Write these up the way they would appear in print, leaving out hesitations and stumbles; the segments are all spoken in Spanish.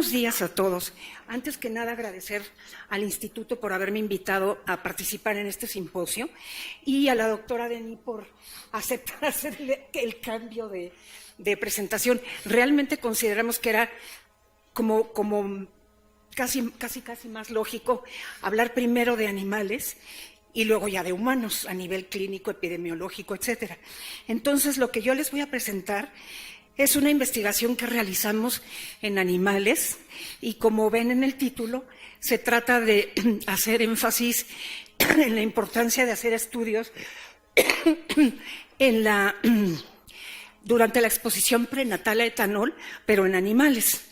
Buenos días a todos. Antes que nada, agradecer al Instituto por haberme invitado a participar en este simposio y a la doctora Denis por aceptar hacer el cambio de presentación. Realmente consideramos que era como casi más lógico hablar primero de animales y luego ya de humanos a nivel clínico, epidemiológico, etcétera. Entonces, lo que yo les voy a presentar es una investigación que realizamos en animales y, como ven en el título, se trata de hacer énfasis en la importancia de hacer estudios durante la exposición prenatal a etanol, pero en animales.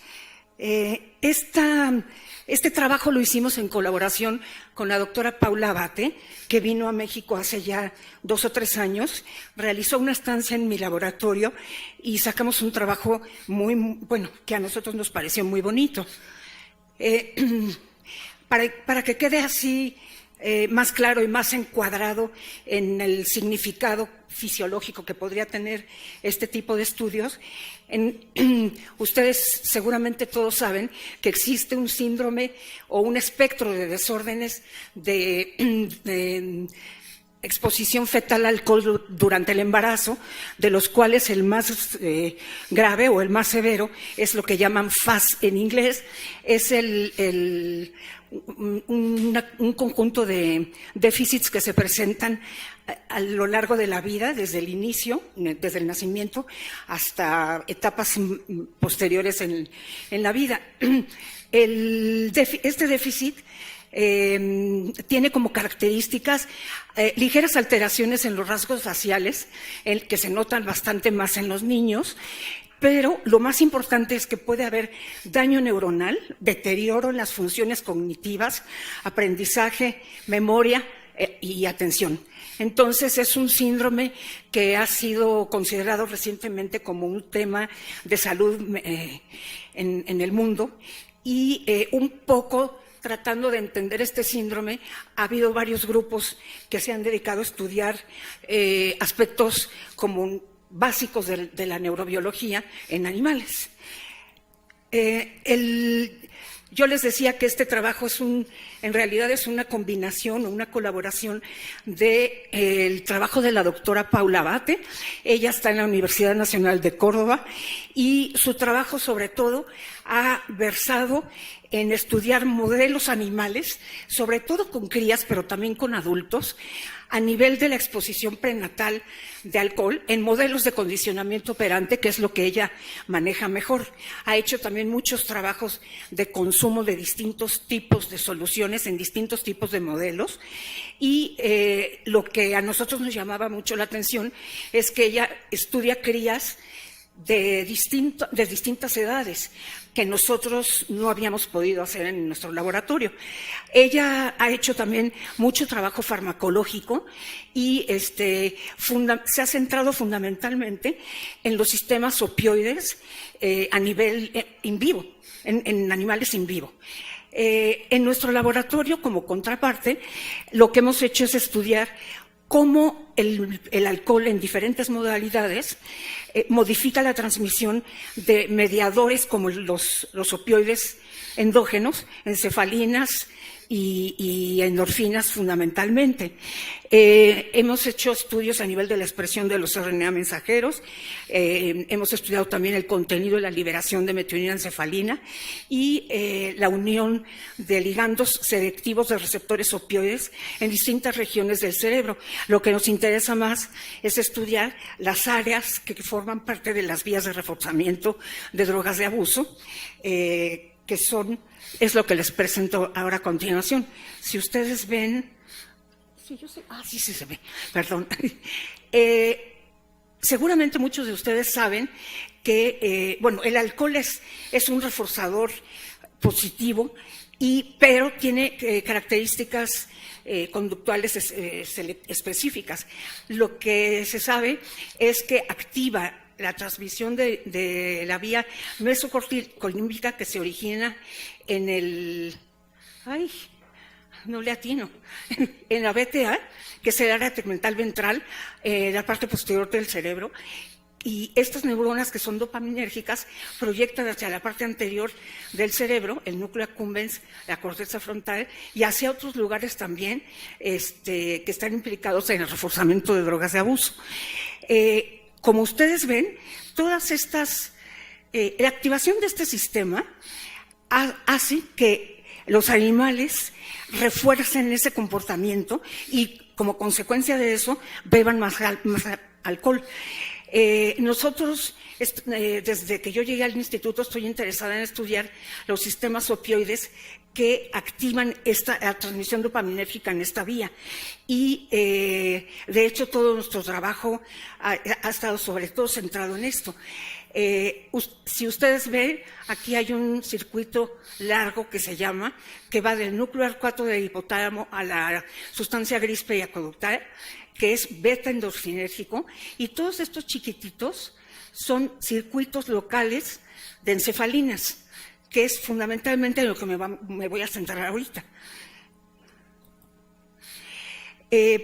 Este trabajo lo hicimos en colaboración con la doctora Paula Abate, que vino a México hace ya 2 o 3 años, realizó una estancia en mi laboratorio y sacamos un trabajo que a nosotros nos pareció muy bonito. Para que quede así más claro y más encuadrado en el significado fisiológico que podría tener este tipo de estudios, ustedes seguramente todos saben que existe un síndrome o un espectro de desórdenes de exposición fetal al alcohol durante el embarazo, de los cuales el más grave o el más severo es lo que llaman FAS en inglés, es un conjunto de déficits que se presentan a lo largo de la vida, desde el inicio, desde el nacimiento, hasta etapas posteriores en la vida. Este déficit tiene como características ligeras alteraciones en los rasgos faciales, que se notan bastante más en los niños, pero lo más importante es que puede haber daño neuronal, deterioro en las funciones cognitivas, aprendizaje, memoria y atención. Entonces, es un síndrome que ha sido considerado recientemente como un tema de salud en el mundo y un poco tratando de entender este síndrome, ha habido varios grupos que se han dedicado a estudiar aspectos como básicos de la neurobiología en animales. Yo les decía que este trabajo en realidad es una combinación o una colaboración del trabajo de la doctora Paula Abate. Ella está en la Universidad Nacional de Córdoba y su trabajo sobre todo ha versado en estudiar modelos animales, sobre todo con crías, pero también con adultos, a nivel de la exposición prenatal de alcohol en modelos de condicionamiento operante, que es lo que ella maneja mejor. Ha hecho también muchos trabajos de consumo de distintos tipos de soluciones en distintos tipos de modelos y lo que a nosotros nos llamaba mucho la atención es que ella estudia crías de distintas edades que nosotros no habíamos podido hacer en nuestro laboratorio. Ella ha hecho también mucho trabajo farmacológico y se ha centrado fundamentalmente en los sistemas opioides a nivel in vivo, en animales in vivo. En nuestro laboratorio, como contraparte, lo que hemos hecho es estudiar cómo el alcohol en diferentes modalidades modifica la transmisión de mediadores como los opioides endógenos, encefalinas y endorfinas fundamentalmente. Hemos hecho estudios a nivel de la expresión de los RNA mensajeros, hemos estudiado también el contenido y la liberación de metionina encefalina y la unión de ligandos selectivos de receptores opioides en distintas regiones del cerebro. Lo que nos interesa más es estudiar las áreas que forman parte de las vías de reforzamiento de drogas de abuso, es lo que les presento ahora a continuación. Si ustedes ven, sí se ve, perdón. Seguramente muchos de ustedes saben que, el alcohol es un reforzador positivo, pero tiene características conductuales específicas. Lo que se sabe es que activa la transmisión de la vía mesocolímbica que se origina en en la BTA, que es el área tegmental ventral, la parte posterior del cerebro, Y estas neuronas que son dopaminérgicas proyectan hacia la parte anterior del cerebro, el núcleo accumbens, la corteza frontal, y hacia otros lugares también que están implicados en el reforzamiento de drogas de abuso. Como ustedes ven, todas estas, la activación de este sistema hace que los animales refuercen ese comportamiento y como consecuencia de eso beban más alcohol. Nosotros, desde que yo llegué al instituto, estoy interesada en estudiar los sistemas opioides que activan la transmisión dopaminérgica en esta vía. Y, de hecho, todo nuestro trabajo ha estado sobre todo centrado en esto. Si ustedes ven, aquí hay un circuito largo que va del núcleo arcuato del hipotálamo a la sustancia gris periacueductal, que es beta-endorfinérgico, y todos estos chiquititos son circuitos locales de encefalinas, que es fundamentalmente en lo que me voy a centrar ahorita.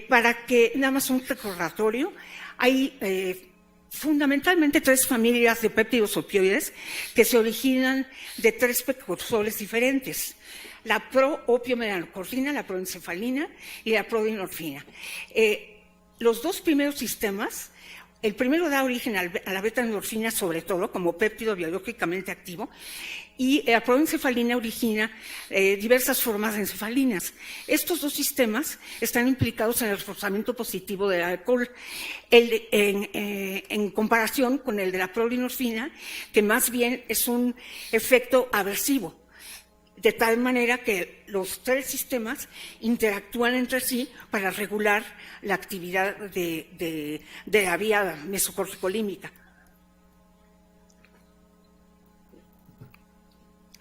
Para que, nada más un recordatorio, hay fundamentalmente 3 familias de péptidos opioides que se originan de 3 precursores diferentes: la pro-opiometalcorfina, la proencefalina y la prodinorfina. Los 2 primeros sistemas, el primero da origen a la beta-endorfina sobre todo como péptido biológicamente activo, y la proencefalina origina diversas formas de encefalinas. Estos 2 sistemas están implicados en el reforzamiento positivo del alcohol, en comparación con el de la prodinorfina, que más bien es un efecto aversivo, de tal manera que los 3 sistemas interactúan entre sí para regular la actividad de la vía mesocorticolímbica.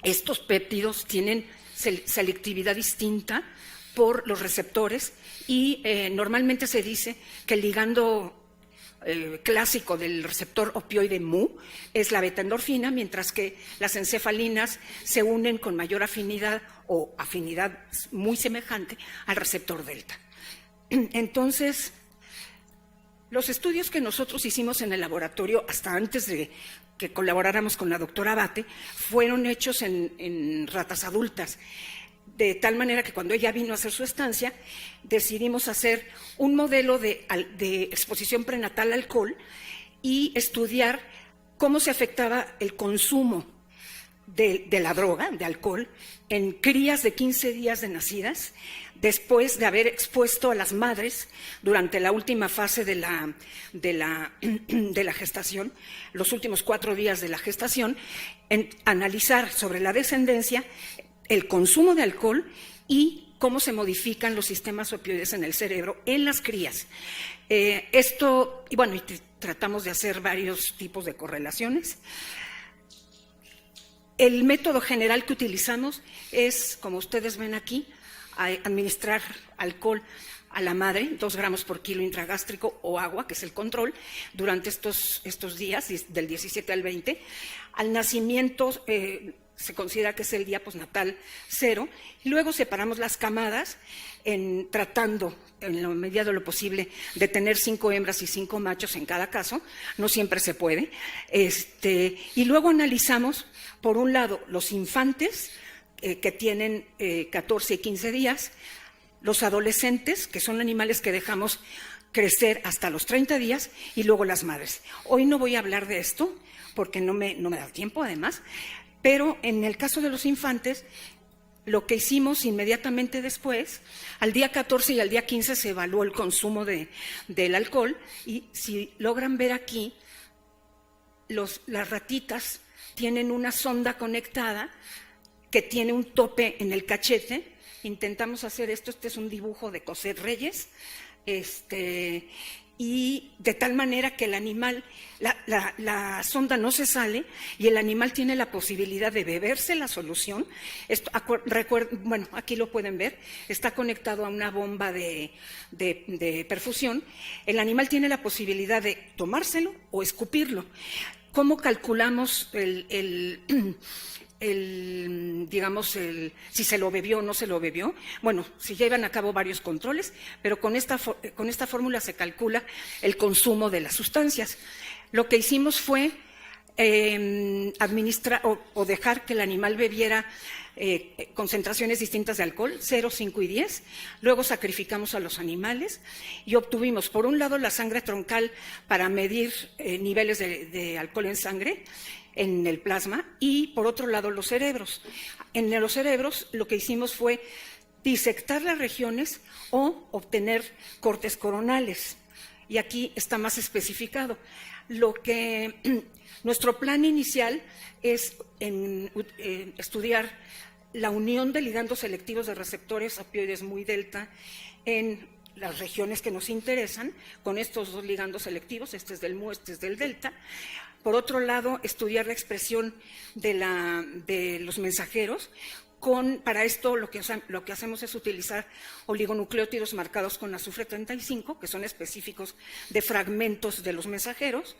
Estos péptidos tienen selectividad distinta por los receptores y normalmente se dice que el ligando clásico del receptor opioide mu es la beta-endorfina, mientras que las encefalinas se unen con mayor afinidad o afinidad muy semejante al receptor delta. Entonces, los estudios que nosotros hicimos en el laboratorio hasta antes de que colaboráramos con la doctora Abate fueron hechos en ratas adultas, de tal manera que cuando ella vino a hacer su estancia decidimos hacer un modelo de exposición prenatal al alcohol y estudiar cómo se afectaba el consumo de la droga, de alcohol, en crías de 15 días de nacidas, después de haber expuesto a las madres durante la última fase de la gestación, los últimos 4 días de la gestación, analizar sobre la descendencia el consumo de alcohol y cómo se modifican los sistemas opioides en el cerebro en las crías. Y tratamos de hacer varios tipos de correlaciones. El método general que utilizamos es, como ustedes ven aquí, administrar alcohol a la madre, 2 gramos por kilo intragástrico, o agua, que es el control, durante estos días, del 17 al 20. Al nacimiento se considera que es el día postnatal 0, y luego separamos las camadas tratando, en la medida de lo posible, de tener 5 hembras y 5 machos en cada caso. No siempre se puede. Y luego analizamos, por un lado, los infantes que tienen 14 y 15 días, los adolescentes, que son animales que dejamos crecer hasta los 30 días, y luego las madres. Hoy no voy a hablar de esto, porque no me da tiempo, además, pero en el caso de los infantes, lo que hicimos inmediatamente después, al día 14 y al día 15 se evaluó el consumo del alcohol, y si logran ver aquí, las ratitas tienen una sonda conectada que tiene un tope en el cachete. Intentamos hacer esto, este es un dibujo de Cosette Reyes, y de tal manera que el animal, la sonda no se sale y el animal tiene la posibilidad de beberse la solución. Aquí lo pueden ver, está conectado a una bomba de perfusión. El animal tiene la posibilidad de tomárselo o escupirlo. ¿Cómo calculamos si se lo bebió o no se lo bebió? Bueno, se llevan a cabo varios controles, pero con esta fórmula se calcula el consumo de las sustancias. Lo que hicimos fue administrar o dejar que el animal bebiera concentraciones distintas de alcohol, 0, 5 y 10. Luego sacrificamos a los animales y obtuvimos, por un lado, la sangre troncal para medir niveles de alcohol en sangre, en el plasma, y por otro lado los cerebros. En los cerebros lo que hicimos fue disectar las regiones o obtener cortes coronales. Y aquí está más especificado. Nuestro plan inicial es estudiar la unión de ligandos selectivos de receptores opioides muy delta en las regiones que nos interesan, con estos dos ligandos selectivos, este es del mu, este es del delta. Por otro lado, estudiar la expresión de los mensajeros. Para esto lo que hacemos es utilizar oligonucleótidos marcados con azufre 35, que son específicos de fragmentos de los mensajeros.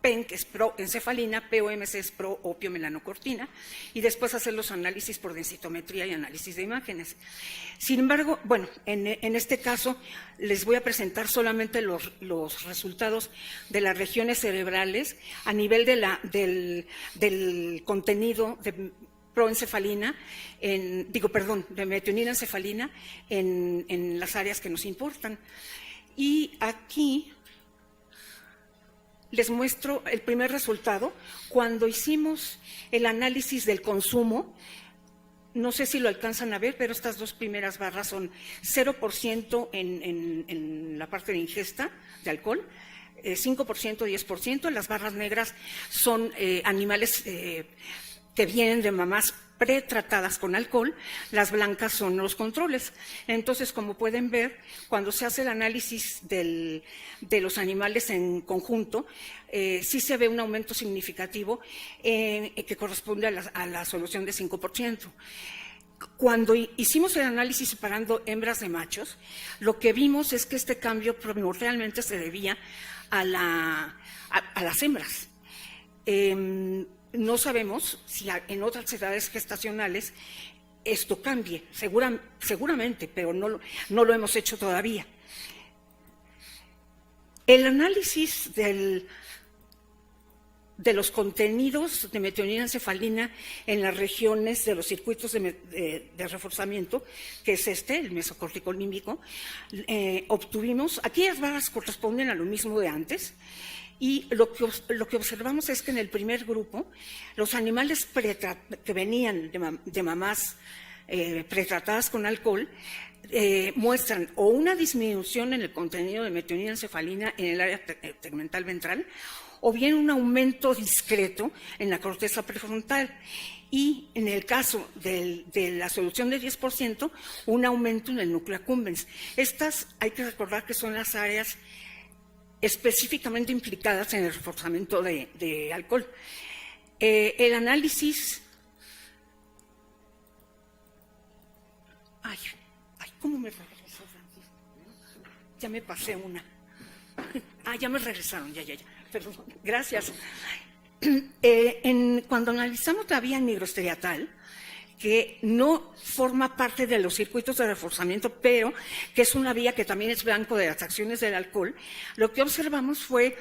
PEN, que es proencefalina, POMC es pro-opiomelanocortina, y después hacer los análisis por densitometría y análisis de imágenes. Sin embargo, bueno, en este caso les voy a presentar solamente los resultados de las regiones cerebrales a nivel del contenido de proencefalina, de metionina encefalina en las áreas que nos importan. Y aquí les muestro el primer resultado. Cuando hicimos el análisis del consumo, no sé si lo alcanzan a ver, pero estas dos primeras barras son 0% en la parte de ingesta de alcohol, 5%, 10%. Las barras negras son animales que vienen de mamás pretratadas con alcohol, las blancas son los controles. Entonces, como pueden ver, cuando se hace el análisis de los animales en conjunto, sí se ve un aumento significativo que corresponde a la solución de 5%. Cuando hicimos el análisis separando hembras de machos, lo que vimos es que este cambio primordialmente se debía a las hembras. No sabemos si en otras edades gestacionales esto cambie, seguramente, pero no lo hemos hecho todavía. El análisis de los contenidos de metionina encefalina en las regiones de los circuitos de reforzamiento, que es el mesocortico límbico, obtuvimos, aquí las barras corresponden a lo mismo de antes. Y lo que observamos es que en el primer grupo, los animales que venían de mamás pretratadas con alcohol muestran o una disminución en el contenido de metionina encefalina en el área tegmental ventral, o bien un aumento discreto en la corteza prefrontal. Y en el caso de la solución de 10%, un aumento en el núcleo accumbens. Estas hay que recordar que son las áreas específicamente implicadas en el reforzamiento de alcohol. El análisis... Ay, ¿cómo me regresó, Francisco? Ya me pasé una. Ya me regresaron, ya. Perdón, gracias. Cuando analizamos la vía nigrostriatal, que no forma parte de los circuitos de reforzamiento, pero que es una vía que también es blanco de las acciones del alcohol, lo que observamos fue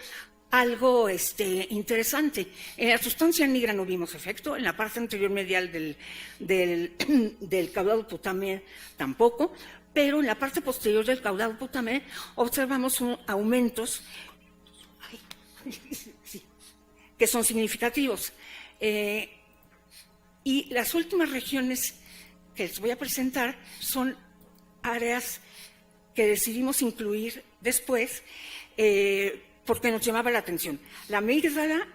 algo interesante. En la sustancia negra no vimos efecto, en la parte anterior medial del caudal putamen tampoco, pero en la parte posterior del caudal putamen observamos aumentos que son significativos. Y las últimas regiones que les voy a presentar son áreas que decidimos incluir después porque nos llamaba la atención. La amígdala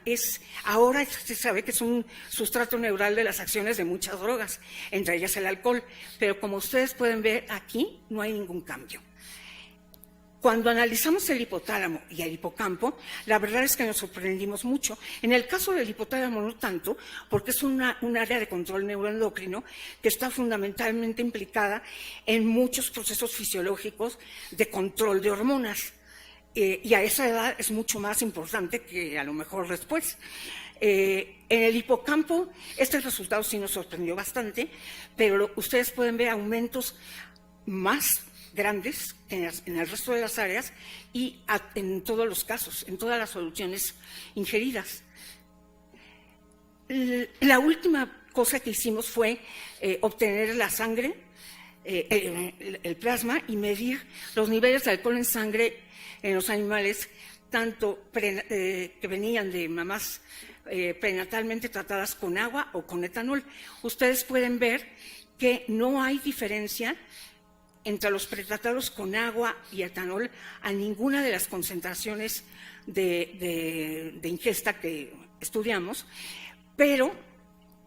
ahora se sabe que es un sustrato neural de las acciones de muchas drogas, entre ellas el alcohol, pero como ustedes pueden ver aquí no hay ningún cambio. Cuando analizamos el hipotálamo y el hipocampo, la verdad es que nos sorprendimos mucho. En el caso del hipotálamo no tanto, porque es un área de control neuroendocrino que está fundamentalmente implicada en muchos procesos fisiológicos de control de hormonas. y a esa edad es mucho más importante que a lo mejor después. En el hipocampo, este resultado sí nos sorprendió bastante, pero ustedes pueden ver aumentos más grandes que en el resto de las áreas y en todos los casos, en todas las soluciones ingeridas. La última cosa que hicimos fue obtener la sangre, el plasma, y medir los niveles de alcohol en sangre en los animales, tanto que venían de mamás prenatalmente tratadas con agua o con etanol. Ustedes pueden ver que no hay diferencia entre los pretratados con agua y etanol a ninguna de las concentraciones de ingesta que estudiamos, pero,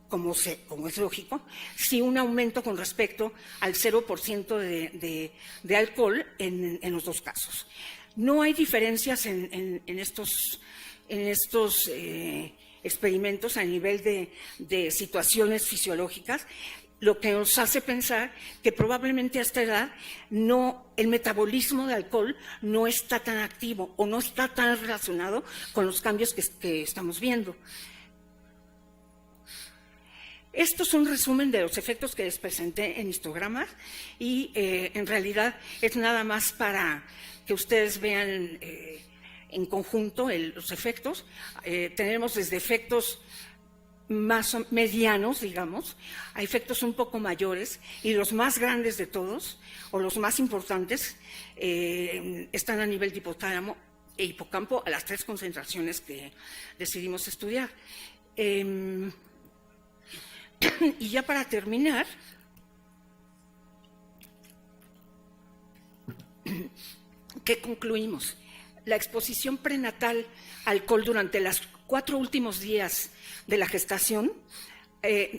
como es lógico, sí un aumento con respecto al 0% de alcohol en los dos casos. No hay diferencias en estos experimentos a nivel de situaciones fisiológicas, lo que nos hace pensar que probablemente a esta edad el metabolismo de alcohol no está tan activo o no está tan relacionado con los cambios que estamos viendo. Esto es un resumen de los efectos que les presenté en histogramas y en realidad es nada más para que ustedes vean en conjunto los efectos. Tenemos desde efectos más medianos, digamos, a efectos un poco mayores, y los más grandes de todos, o los más importantes, están a nivel de hipotálamo e hipocampo a las 3 concentraciones que decidimos estudiar. Y ya para terminar, ¿qué concluimos? La exposición prenatal a alcohol durante los 4 últimos días de la gestación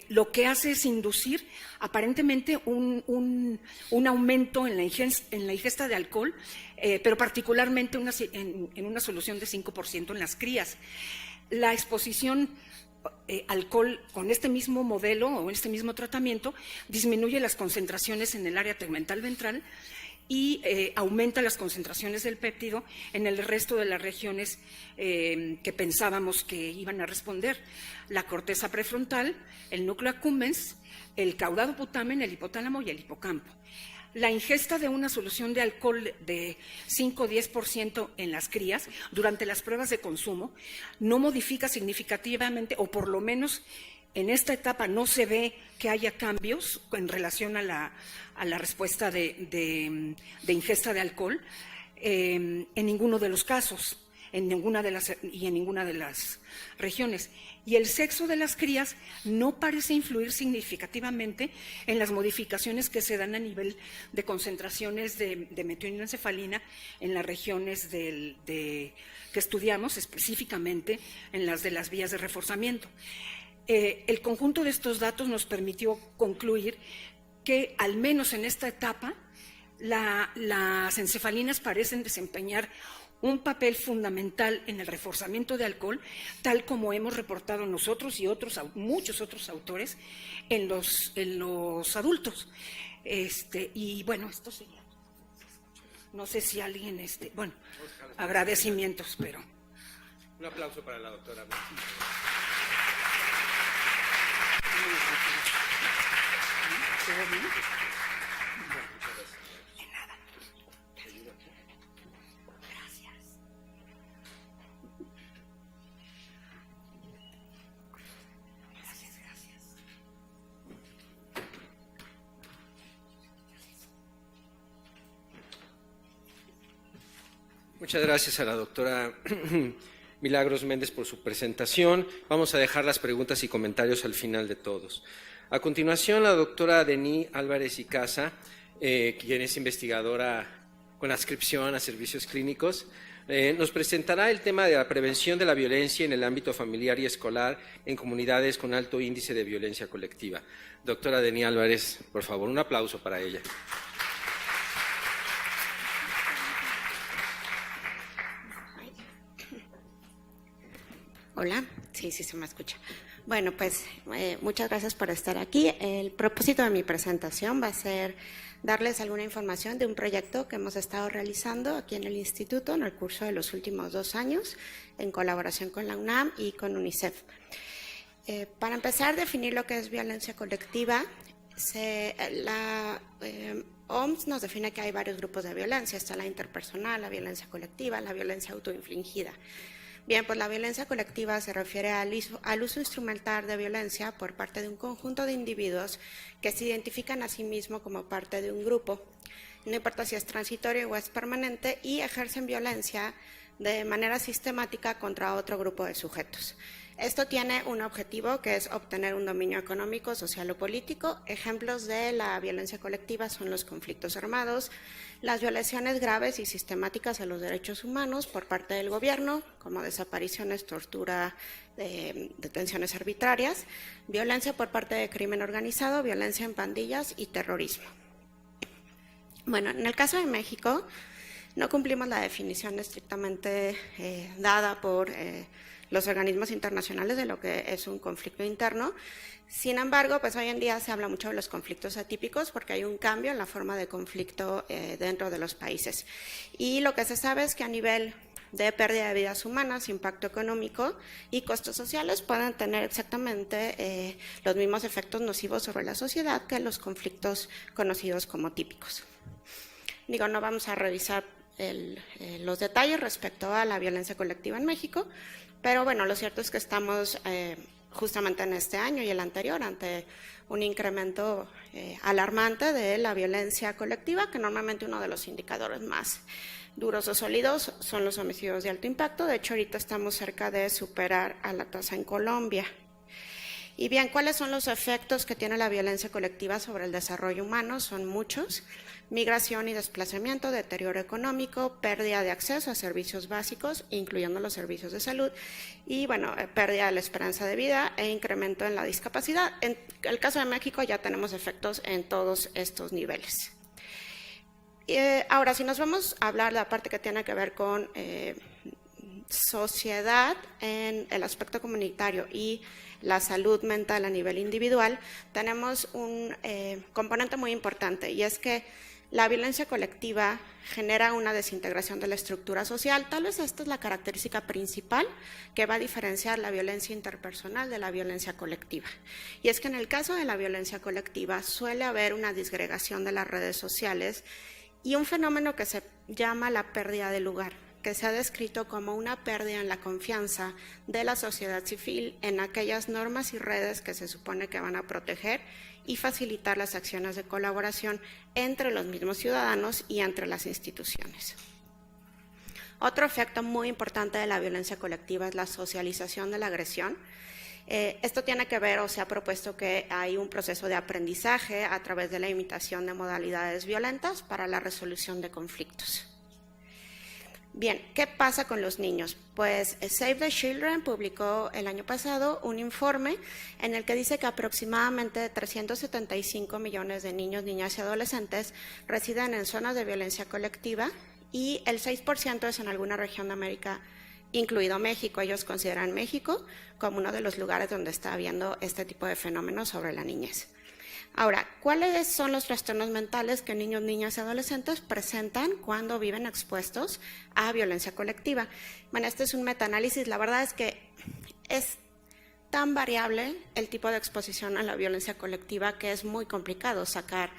lo que hace es inducir aparentemente un aumento en la ingesta de alcohol, pero particularmente en una solución de 5% en las crías. La exposición alcohol con este mismo modelo o este mismo tratamiento disminuye las concentraciones en el área tegmental ventral y aumenta las concentraciones del péptido en el resto de las regiones que pensábamos que iban a responder: la corteza prefrontal, el núcleo accumbens, el caudado putamen, el hipotálamo y el hipocampo. La ingesta de una solución de alcohol de 5 o 10% en las crías durante las pruebas de consumo no modifica significativamente, o por lo menos en esta etapa no se ve que haya cambios en relación a la respuesta de ingesta de alcohol en ninguno de los casos, en ninguna de las regiones. Y el sexo de las crías no parece influir significativamente en las modificaciones que se dan a nivel de concentraciones de metioninoencefalina en las regiones que estudiamos, específicamente en las de las vías de reforzamiento. El conjunto de estos datos nos permitió concluir que, al menos en esta etapa, las encefalinas parecen desempeñar un papel fundamental en el reforzamiento de alcohol, tal como hemos reportado nosotros y muchos otros autores en los adultos. Y bueno, esto sería. No sé si alguien, bueno, agradecimientos, pero. Un aplauso para la doctora. ¿Todo bien? Muchas gracias a la doctora Milagros Méndez por su presentación. Vamos a dejar las preguntas y comentarios al final de todos. A continuación, la doctora Denis Álvarez y Casa, quien es investigadora con adscripción a servicios clínicos, nos presentará el tema de la prevención de la violencia en el ámbito familiar y escolar en comunidades con alto índice de violencia colectiva. Doctora Denis Álvarez, por favor, un aplauso para ella. Hola, sí, se me escucha. Bueno, pues muchas gracias por estar aquí. El propósito de mi presentación va a ser darles alguna información de un proyecto que hemos estado realizando aquí en el instituto en el curso de los últimos 2 años, en colaboración con la UNAM y con UNICEF. Para empezar, definir lo que es violencia colectiva. La OMS nos define que hay varios grupos de violencia. Está la interpersonal, la violencia colectiva, la violencia autoinfligida. Bien, pues la violencia colectiva se refiere al uso instrumental de violencia por parte de un conjunto de individuos que se identifican a sí mismos como parte de un grupo, no importa si es transitorio o es permanente, y ejercen violencia de manera sistemática contra otro grupo de sujetos. Esto tiene un objetivo que es obtener un dominio económico, social o político. Ejemplos de la violencia colectiva son los conflictos armados, las violaciones graves y sistemáticas a los derechos humanos por parte del gobierno, como desapariciones, tortura, detenciones arbitrarias, violencia por parte de crimen organizado, violencia en pandillas y terrorismo. Bueno, en el caso de México, no cumplimos la definición estrictamente dada por los organismos internacionales de lo que es un conflicto interno. Sin embargo, pues hoy en día se habla mucho de los conflictos atípicos porque hay un cambio en la forma de conflicto dentro de los países. Y lo que se sabe es que a nivel de pérdida de vidas humanas, impacto económico y costos sociales pueden tener exactamente los mismos efectos nocivos sobre la sociedad que los conflictos conocidos como típicos. Digo, no vamos a revisar los detalles respecto a la violencia colectiva en México, pero bueno, lo cierto es que estamos justamente en este año y el anterior ante un incremento alarmante de la violencia colectiva, que normalmente uno de los indicadores más duros o sólidos son los homicidios de alto impacto. De hecho, ahorita estamos cerca de superar a la tasa en Colombia. Y bien, ¿cuáles son los efectos que tiene la violencia colectiva sobre el desarrollo humano? Son muchos. Migración y desplazamiento, deterioro económico, pérdida de acceso a servicios básicos, incluyendo los servicios de salud, y bueno, pérdida de la esperanza de vida e incremento en la discapacidad. En el caso de México ya tenemos efectos en todos estos niveles. Ahora, si nos vamos a hablar de la parte que tiene que ver con sociedad en el aspecto comunitario y la salud mental a nivel individual, tenemos un componente muy importante, y es que la violencia colectiva genera una desintegración de la estructura social. Tal vez esta es la característica principal que va a diferenciar la violencia interpersonal de la violencia colectiva. Y es que en el caso de la violencia colectiva suele haber una disgregación de las redes sociales y un fenómeno que se llama la pérdida de lugar, que se ha descrito como una pérdida en la confianza de la sociedad civil en aquellas normas y redes que se supone que van a proteger y facilitar las acciones de colaboración entre los mismos ciudadanos y entre las instituciones. Otro efecto muy importante de la violencia colectiva es la socialización de la agresión. Esto tiene que ver, o se ha propuesto que hay un proceso de aprendizaje a través de la imitación de modalidades violentas para la resolución de conflictos. Bien, ¿qué pasa con los niños? Pues Save the Children publicó el año pasado un informe en el que dice que aproximadamente 375 millones de niños, niñas y adolescentes residen en zonas de violencia colectiva y el 6% es en alguna región de América, incluido México. Ellos consideran México como uno de los lugares donde está habiendo este tipo de fenómenos sobre la niñez. Ahora, ¿cuáles son los trastornos mentales que niños, niñas y adolescentes presentan cuando viven expuestos a violencia colectiva? Bueno, este es un metaanálisis. La verdad es que es tan variable el tipo de exposición a la violencia colectiva que es muy complicado sacar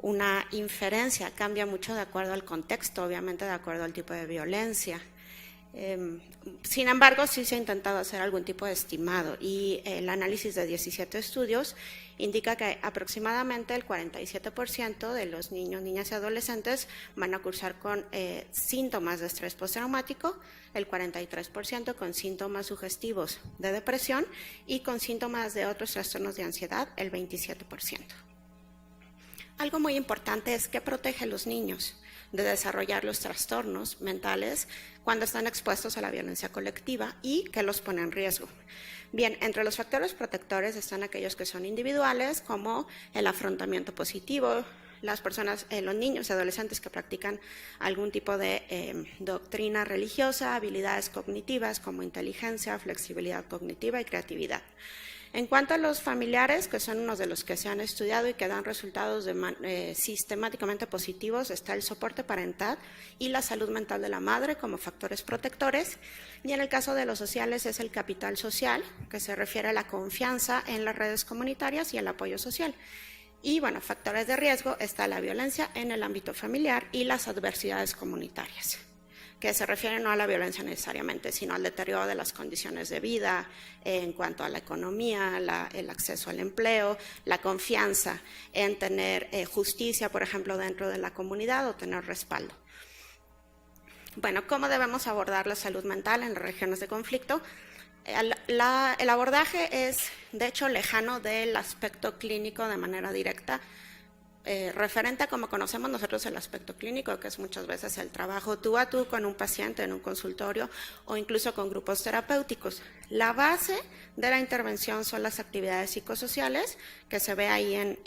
una inferencia. Cambia mucho de acuerdo al contexto, obviamente de acuerdo al tipo de violencia. Sin embargo, sí se ha intentado hacer algún tipo de estimado y el análisis de 17 estudios indica que aproximadamente el 47% de los niños, niñas y adolescentes van a cursar con síntomas de estrés postraumático, el 43% con síntomas sugestivos de depresión y con síntomas de otros trastornos de ansiedad, el 27%. Algo muy importante es que protege a los niños de desarrollar los trastornos mentales cuando están expuestos a la violencia colectiva y que los pone en riesgo. Bien, entre los factores protectores están aquellos que son individuales, como el afrontamiento positivo, las personas, los niños y adolescentes que practican algún tipo de doctrina religiosa, habilidades cognitivas como inteligencia, flexibilidad cognitiva y creatividad. En cuanto a los familiares, que son unos de los que se han estudiado y que dan resultados sistemáticamente positivos, está el soporte parental y la salud mental de la madre como factores protectores. Y en el caso de los sociales es el capital social, que se refiere a la confianza en las redes comunitarias y el apoyo social. Y bueno, factores de riesgo está la violencia en el ámbito familiar y las adversidades comunitarias, que se refieren no a la violencia necesariamente, sino al deterioro de las condiciones de vida en cuanto a la economía, el acceso al empleo, la confianza en tener justicia, por ejemplo, dentro de la comunidad o tener respaldo. Bueno, ¿cómo debemos abordar la salud mental en las regiones de conflicto? El abordaje es, de hecho, lejano del aspecto clínico de manera directa, referente a como conocemos nosotros el aspecto clínico, que es muchas veces el trabajo tú a tú con un paciente en un consultorio o incluso con grupos terapéuticos. La base de la intervención son las actividades psicosociales, que se ve ahí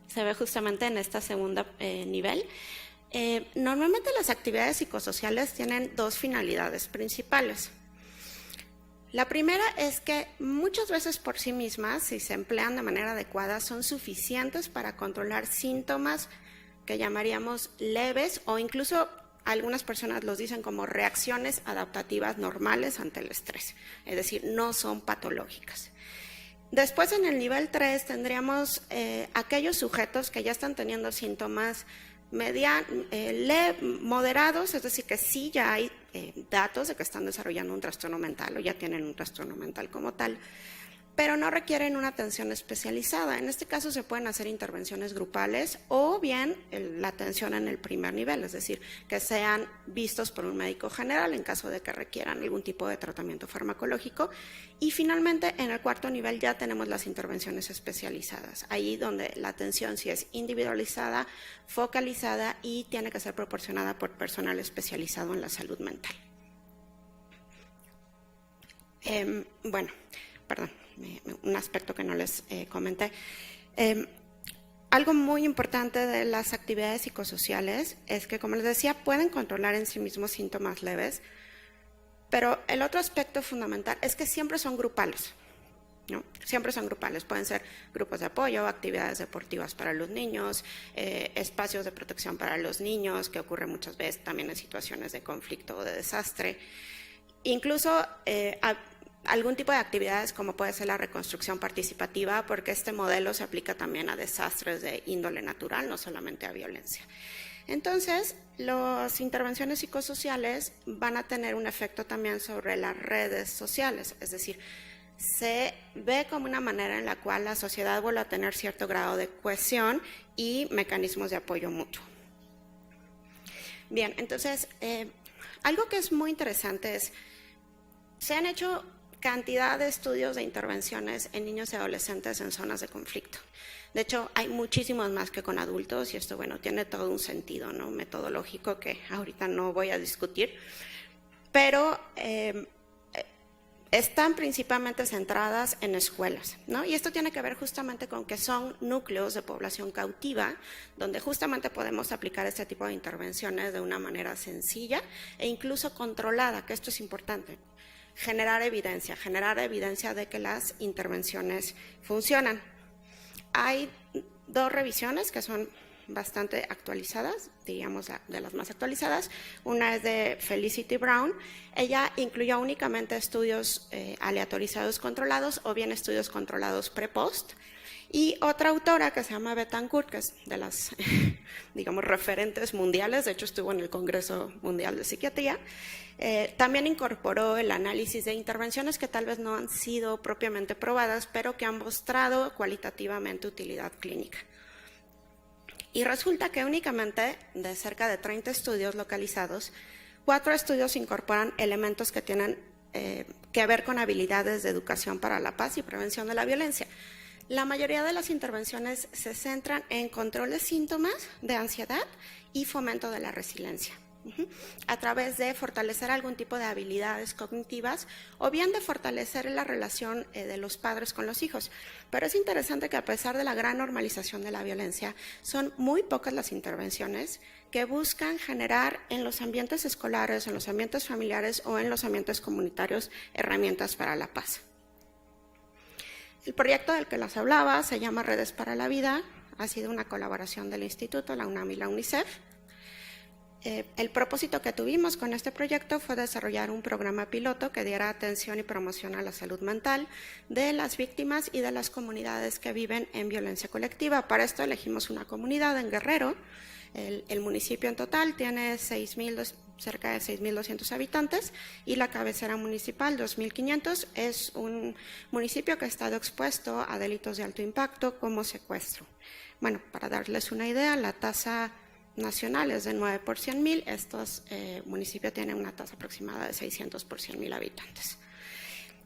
se ve justamente en esta segunda nivel. Normalmente las actividades psicosociales tienen dos finalidades principales. La primera es que muchas veces por sí mismas, si se emplean de manera adecuada, son suficientes para controlar síntomas que llamaríamos leves o incluso algunas personas los dicen como reacciones adaptativas normales ante el estrés, es decir, no son patológicas. Después en el nivel 3 tendríamos aquellos sujetos que ya están teniendo síntomas moderados, es decir, que sí ya hay datos de que están desarrollando un trastorno mental o ya tienen un trastorno mental como tal, pero no requieren una atención especializada. En este caso se pueden hacer intervenciones grupales o bien la atención en el primer nivel, es decir, que sean vistos por un médico general en caso de que requieran algún tipo de tratamiento farmacológico. Y finalmente, en el cuarto nivel ya tenemos las intervenciones especializadas, ahí donde la atención sí es individualizada, focalizada y tiene que ser proporcionada por personal especializado en la salud mental. Un aspecto que no les comenté. Algo muy importante de las actividades psicosociales es que, como les decía, pueden controlar en sí mismos síntomas leves, pero el otro aspecto fundamental es que siempre son grupales, ¿no? Siempre son grupales, pueden ser grupos de apoyo, actividades deportivas para los niños, espacios de protección para los niños, que ocurre muchas veces también en situaciones de conflicto o de desastre, incluso algún tipo de actividades como puede ser la reconstrucción participativa, porque este modelo se aplica también a desastres de índole natural, no solamente a violencia. Entonces, las intervenciones psicosociales van a tener un efecto también sobre las redes sociales, es decir, se ve como una manera en la cual la sociedad vuelve a tener cierto grado de cohesión y mecanismos de apoyo mutuo. Bien, entonces, algo que es muy interesante es, se han hecho cantidad de estudios de intervenciones en niños y adolescentes en zonas de conflicto. De hecho, hay muchísimos más que con adultos y esto, bueno, tiene todo un sentido, ¿no?, metodológico que ahorita no voy a discutir, pero están principalmente centradas en escuelas, ¿no? Y esto tiene que ver justamente con que son núcleos de población cautiva, donde justamente podemos aplicar este tipo de intervenciones de una manera sencilla e incluso controlada, que esto es importante. Generar evidencia de que las intervenciones funcionan. Hay dos revisiones que son bastante actualizadas, diríamos de las más actualizadas. Una es de Felicity Brown. Ella incluyó únicamente estudios aleatorizados controlados o bien estudios controlados pre-post. Y otra autora que se llama Betancourt, que es de las, digamos, referentes mundiales, de hecho estuvo en el Congreso Mundial de Psiquiatría, también incorporó el análisis de intervenciones que tal vez no han sido propiamente probadas, pero que han mostrado cualitativamente utilidad clínica. Y resulta que únicamente de cerca de 30 estudios localizados, 4 estudios incorporan elementos que tienen que ver con habilidades de educación para la paz y prevención de la violencia. La mayoría de las intervenciones se centran en control de síntomas de ansiedad y fomento de la resiliencia, a través de fortalecer algún tipo de habilidades cognitivas o bien de fortalecer la relación de los padres con los hijos. Pero es interesante que a pesar de la gran normalización de la violencia, son muy pocas las intervenciones que buscan generar en los ambientes escolares, en los ambientes familiares o en los ambientes comunitarios herramientas para la paz. El proyecto del que les hablaba se llama Redes para la Vida, ha sido una colaboración del Instituto, la UNAM y la UNICEF. El propósito que tuvimos con este proyecto fue desarrollar un programa piloto que diera atención y promoción a la salud mental de las víctimas y de las comunidades que viven en violencia colectiva. Para esto elegimos una comunidad en Guerrero. El municipio en total tiene cerca de 6.200 habitantes y la cabecera municipal, 2.500, es un municipio que ha estado expuesto a delitos de alto impacto como secuestro. Bueno, para darles una idea, la tasa nacional es de 9 por 100.000, estos municipios tienen una tasa aproximada de 600 por 100.000 habitantes.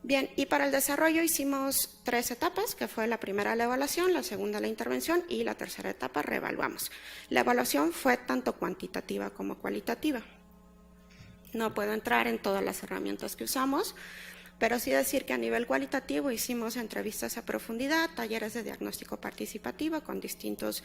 Bien, y para el desarrollo hicimos 3 etapas, que fue la primera la evaluación, la segunda la intervención y la tercera etapa reevaluamos. La evaluación fue tanto cuantitativa como cualitativa. No puedo entrar en todas las herramientas que usamos, pero sí decir que a nivel cualitativo hicimos entrevistas a profundidad, talleres de diagnóstico participativo con distintos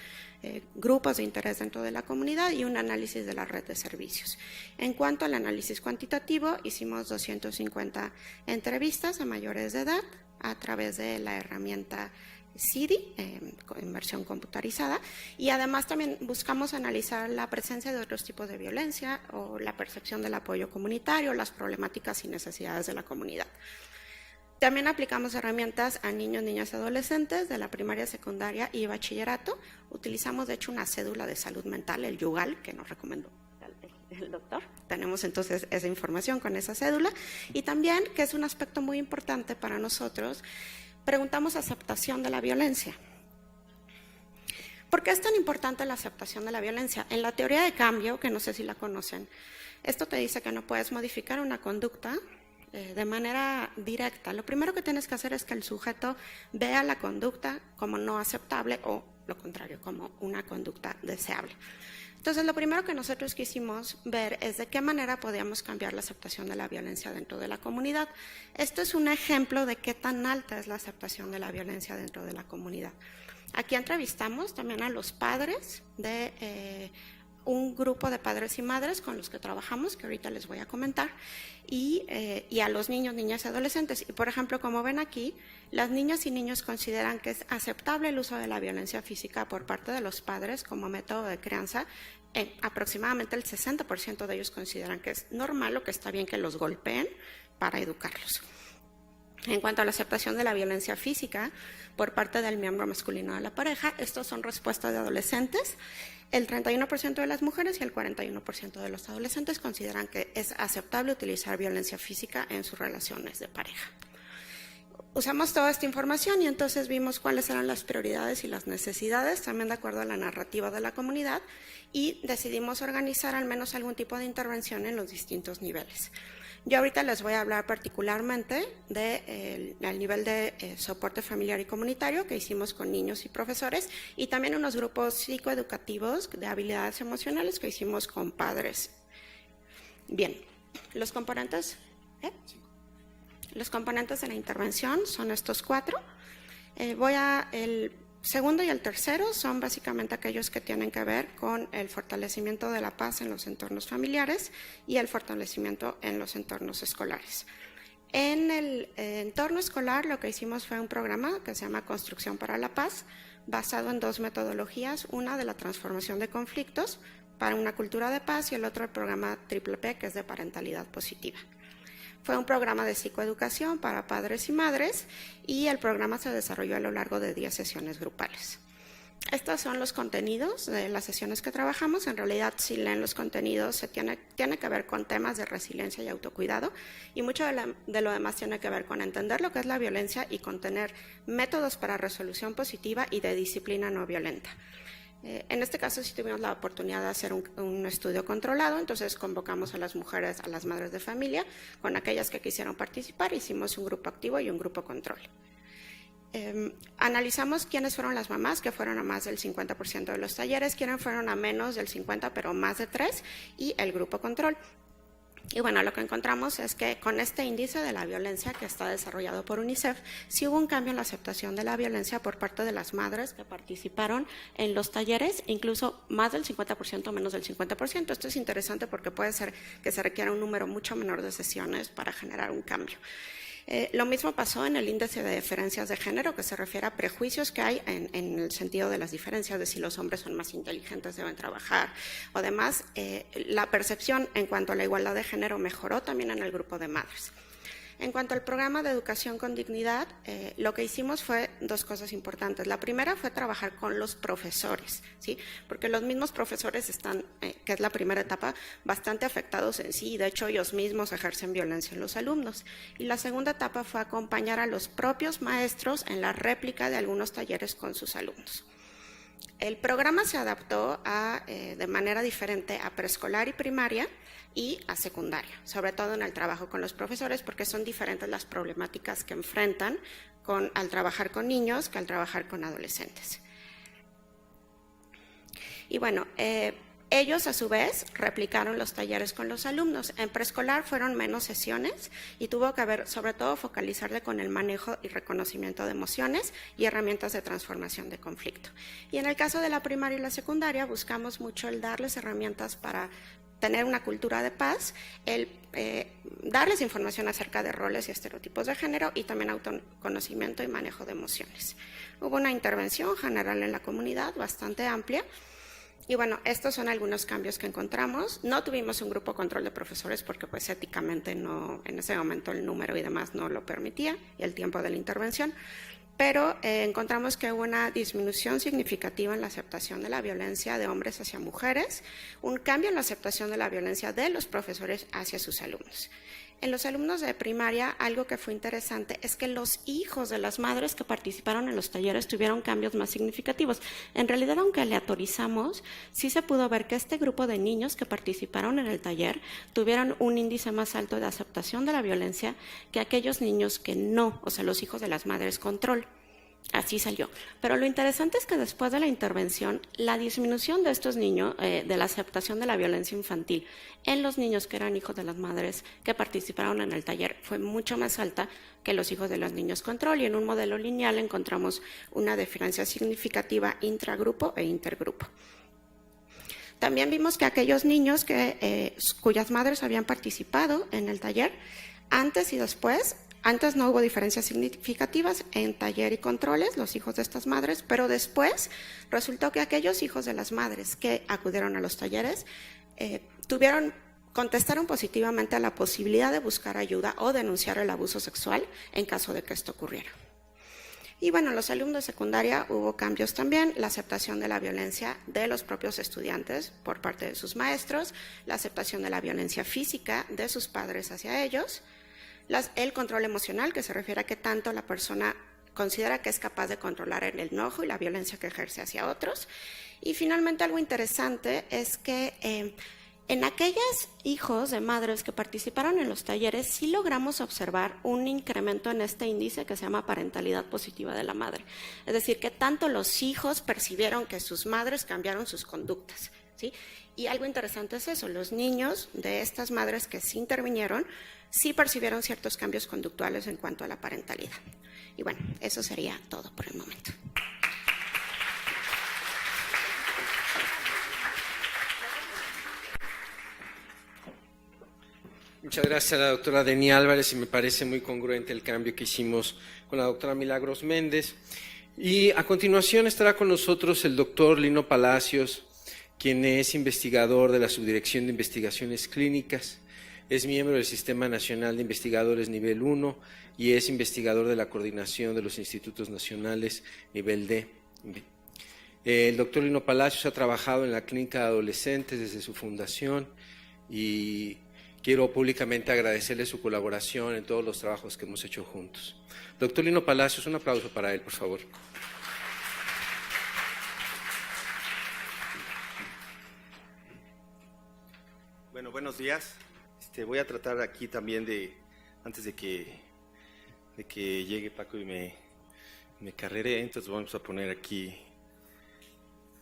grupos de interés dentro de la comunidad y un análisis de la red de servicios. En cuanto al análisis cuantitativo, hicimos 250 entrevistas a mayores de edad a través de la herramienta CIDI, en versión computarizada, y además también buscamos analizar la presencia de otros tipos de violencia o la percepción del apoyo comunitario, las problemáticas y necesidades de la comunidad. También aplicamos herramientas a niños, niñas y adolescentes de la primaria, secundaria y bachillerato. Utilizamos de hecho una cédula de salud mental, el Yugal, que nos recomendó el doctor. Tenemos entonces esa información con esa cédula, y también, que es un aspecto muy importante para nosotros, preguntamos aceptación de la violencia. ¿Por qué es tan importante la aceptación de la violencia? En la teoría de cambio, que no sé si la conocen, esto te dice que no puedes modificar una conducta de manera directa. Lo primero que tienes que hacer es que el sujeto vea la conducta como no aceptable o, lo contrario, como una conducta deseable. Entonces, lo primero que nosotros quisimos ver es de qué manera podíamos cambiar la aceptación de la violencia dentro de la comunidad. Esto es un ejemplo de qué tan alta es la aceptación de la violencia dentro de la comunidad. Aquí entrevistamos también a los padres de un grupo de padres y madres con los que trabajamos, que ahorita les voy a comentar, y a los niños, niñas y adolescentes. Y, por ejemplo, como ven aquí, las niñas y niños consideran que es aceptable el uso de la violencia física por parte de los padres como método de crianza. Aproximadamente el 60% de ellos consideran que es normal o que está bien que los golpeen para educarlos. En cuanto a la aceptación de la violencia física por parte del miembro masculino de la pareja, estos son respuestas de adolescentes. El 31% de las mujeres y el 41% de los adolescentes consideran que es aceptable utilizar violencia física en sus relaciones de pareja. Usamos toda esta información y entonces vimos cuáles eran las prioridades y las necesidades, también de acuerdo a la narrativa de la comunidad, y decidimos organizar al menos algún tipo de intervención en los distintos niveles. Yo ahorita les voy a hablar particularmente del nivel de soporte familiar y comunitario que hicimos con niños y profesores, y también unos grupos psicoeducativos de habilidades emocionales que hicimos con padres. Bien, los componentes de la intervención son estos 4. El segundo y el tercero son básicamente aquellos que tienen que ver con el fortalecimiento de la paz en los entornos familiares y el fortalecimiento en los entornos escolares. En el entorno escolar lo que hicimos fue un programa que se llama Construcción para la Paz, basado en 2 metodologías, una de la transformación de conflictos para una cultura de paz y el otro el programa Triple P, que es de parentalidad positiva. Fue un programa de psicoeducación para padres y madres y el programa se desarrolló a lo largo de 10 sesiones grupales. Estos son los contenidos de las sesiones que trabajamos. En realidad, si leen los contenidos, tiene que ver con temas de resiliencia y autocuidado, y mucho de lo demás tiene que ver con entender lo que es la violencia y con tener métodos para resolución positiva y de disciplina no violenta. En este caso sí tuvimos la oportunidad de hacer un estudio controlado, entonces convocamos a las mujeres, a las madres de familia, con aquellas que quisieron participar, hicimos un grupo activo y un grupo control. analizamos quiénes fueron las mamás que fueron a más del 50% de los talleres, quiénes fueron a menos del 50% pero más de 3 y el grupo control. Y bueno, lo que encontramos es que con este índice de la violencia que está desarrollado por UNICEF, sí hubo un cambio en la aceptación de la violencia por parte de las madres que participaron en los talleres, incluso más del 50% menos del 50%. Esto es interesante porque puede ser que se requiera un número mucho menor de sesiones para generar un cambio. Lo mismo pasó en el índice de diferencias de género, que se refiere a prejuicios que hay en el sentido de las diferencias, de si los hombres son más inteligentes, deben trabajar o demás. La percepción en cuanto a la igualdad de género mejoró también en el grupo de madres. En cuanto al programa de educación con dignidad, lo que hicimos fue 2 cosas importantes. La primera fue trabajar con los profesores, ¿sí? Porque los mismos profesores están, que es la primera etapa, bastante afectados en sí, y de hecho ellos mismos ejercen violencia en los alumnos. Y la segunda etapa fue acompañar a los propios maestros en la réplica de algunos talleres con sus alumnos. El programa se adaptó de manera diferente a preescolar y primaria y a secundaria, sobre todo en el trabajo con los profesores, porque son diferentes las problemáticas que enfrentan al trabajar con niños que al trabajar con adolescentes. Y bueno, ellos a su vez replicaron los talleres con los alumnos. En preescolar fueron menos sesiones y tuvo que haber, sobre todo, focalizarle con el manejo y reconocimiento de emociones y herramientas de transformación de conflicto. Y en el caso de la primaria y la secundaria buscamos mucho el darles herramientas para tener una cultura de paz, el darles información acerca de roles y estereotipos de género y también autoconocimiento y manejo de emociones. Hubo una intervención general en la comunidad bastante amplia. Y bueno, estos son algunos cambios que encontramos. No tuvimos un grupo control de profesores porque pues éticamente no, en ese momento el número y demás no lo permitía y el tiempo de la intervención, pero encontramos que hubo una disminución significativa en la aceptación de la violencia de hombres hacia mujeres, un cambio en la aceptación de la violencia de los profesores hacia sus alumnos. En los alumnos de primaria, algo que fue interesante es que los hijos de las madres que participaron en los talleres tuvieron cambios más significativos. En realidad, aunque aleatorizamos, sí se pudo ver que este grupo de niños que participaron en el taller tuvieron un índice más alto de aceptación de la violencia que aquellos niños que no, o sea, los hijos de las madres control. Así salió. Pero lo interesante es que después de la intervención, la disminución de estos niños, de la aceptación de la violencia infantil en los niños que eran hijos de las madres que participaron en el taller fue mucho más alta que los hijos de los niños control, y en un modelo lineal encontramos una diferencia significativa intragrupo e intergrupo. También vimos que aquellos niños cuyas madres habían participado en el taller, antes y después, antes no hubo diferencias significativas en taller y controles, los hijos de estas madres, pero después resultó que aquellos hijos de las madres que acudieron a los talleres contestaron positivamente a la posibilidad de buscar ayuda o denunciar el abuso sexual en caso de que esto ocurriera. Y bueno, en los alumnos de secundaria hubo cambios también, la aceptación de la violencia de los propios estudiantes por parte de sus maestros, la aceptación de la violencia física de sus padres hacia ellos, el control emocional, que se refiere a qué tanto la persona considera que es capaz de controlar el enojo y la violencia que ejerce hacia otros. Y finalmente algo interesante es que en aquellos hijos de madres que participaron en los talleres sí logramos observar un incremento en este índice que se llama parentalidad positiva de la madre. Es decir, que tanto los hijos percibieron que sus madres cambiaron sus conductas, ¿sí? Y algo interesante es eso, los niños de estas madres que sí intervinieron sí percibieron ciertos cambios conductuales en cuanto a la parentalidad. Y bueno, eso sería todo por el momento. Muchas gracias a la doctora Denis Álvarez, y me parece muy congruente el cambio que hicimos con la doctora Milagros Méndez. Y a continuación estará con nosotros el doctor Lino Palacios, quien es investigador de la Subdirección de Investigaciones Clínicas. Es miembro del Sistema Nacional de Investigadores Nivel 1 y es investigador de la Coordinación de los Institutos Nacionales Nivel D. El doctor Lino Palacios ha trabajado en la clínica de adolescentes desde su fundación y quiero públicamente agradecerle su colaboración en todos los trabajos que hemos hecho juntos. Doctor Lino Palacios, un aplauso para él, por favor. Bueno, buenos días. Voy a tratar aquí también antes de que llegue Paco y me me carreré, entonces vamos a poner aquí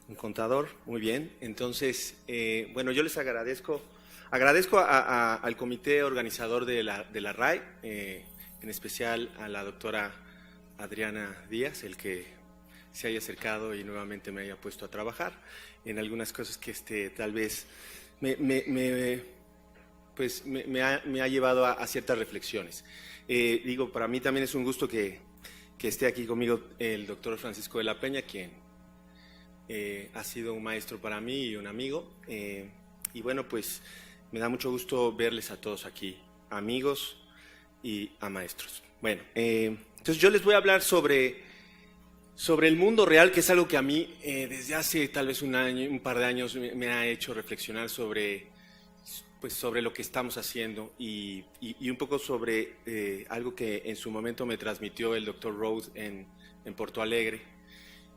un contador. Muy bien, entonces, bueno, yo les agradezco al comité organizador de la RAE, en especial a la doctora Adriana Díaz, el que se haya acercado y nuevamente me haya puesto a trabajar en algunas cosas que tal vez me ha llevado a ciertas reflexiones. Digo, para mí también es un gusto que esté aquí conmigo el doctor Francisco de la Peña, quien ha sido un maestro para mí y un amigo. Y bueno, pues me da mucho gusto verles a todos aquí, amigos y a maestros. Bueno, entonces yo les voy a hablar sobre el mundo real, que es algo que a mí desde hace tal vez un par de años me ha hecho reflexionar sobre lo que estamos haciendo y un poco sobre algo que en su momento me transmitió el doctor Rhodes en Porto Alegre.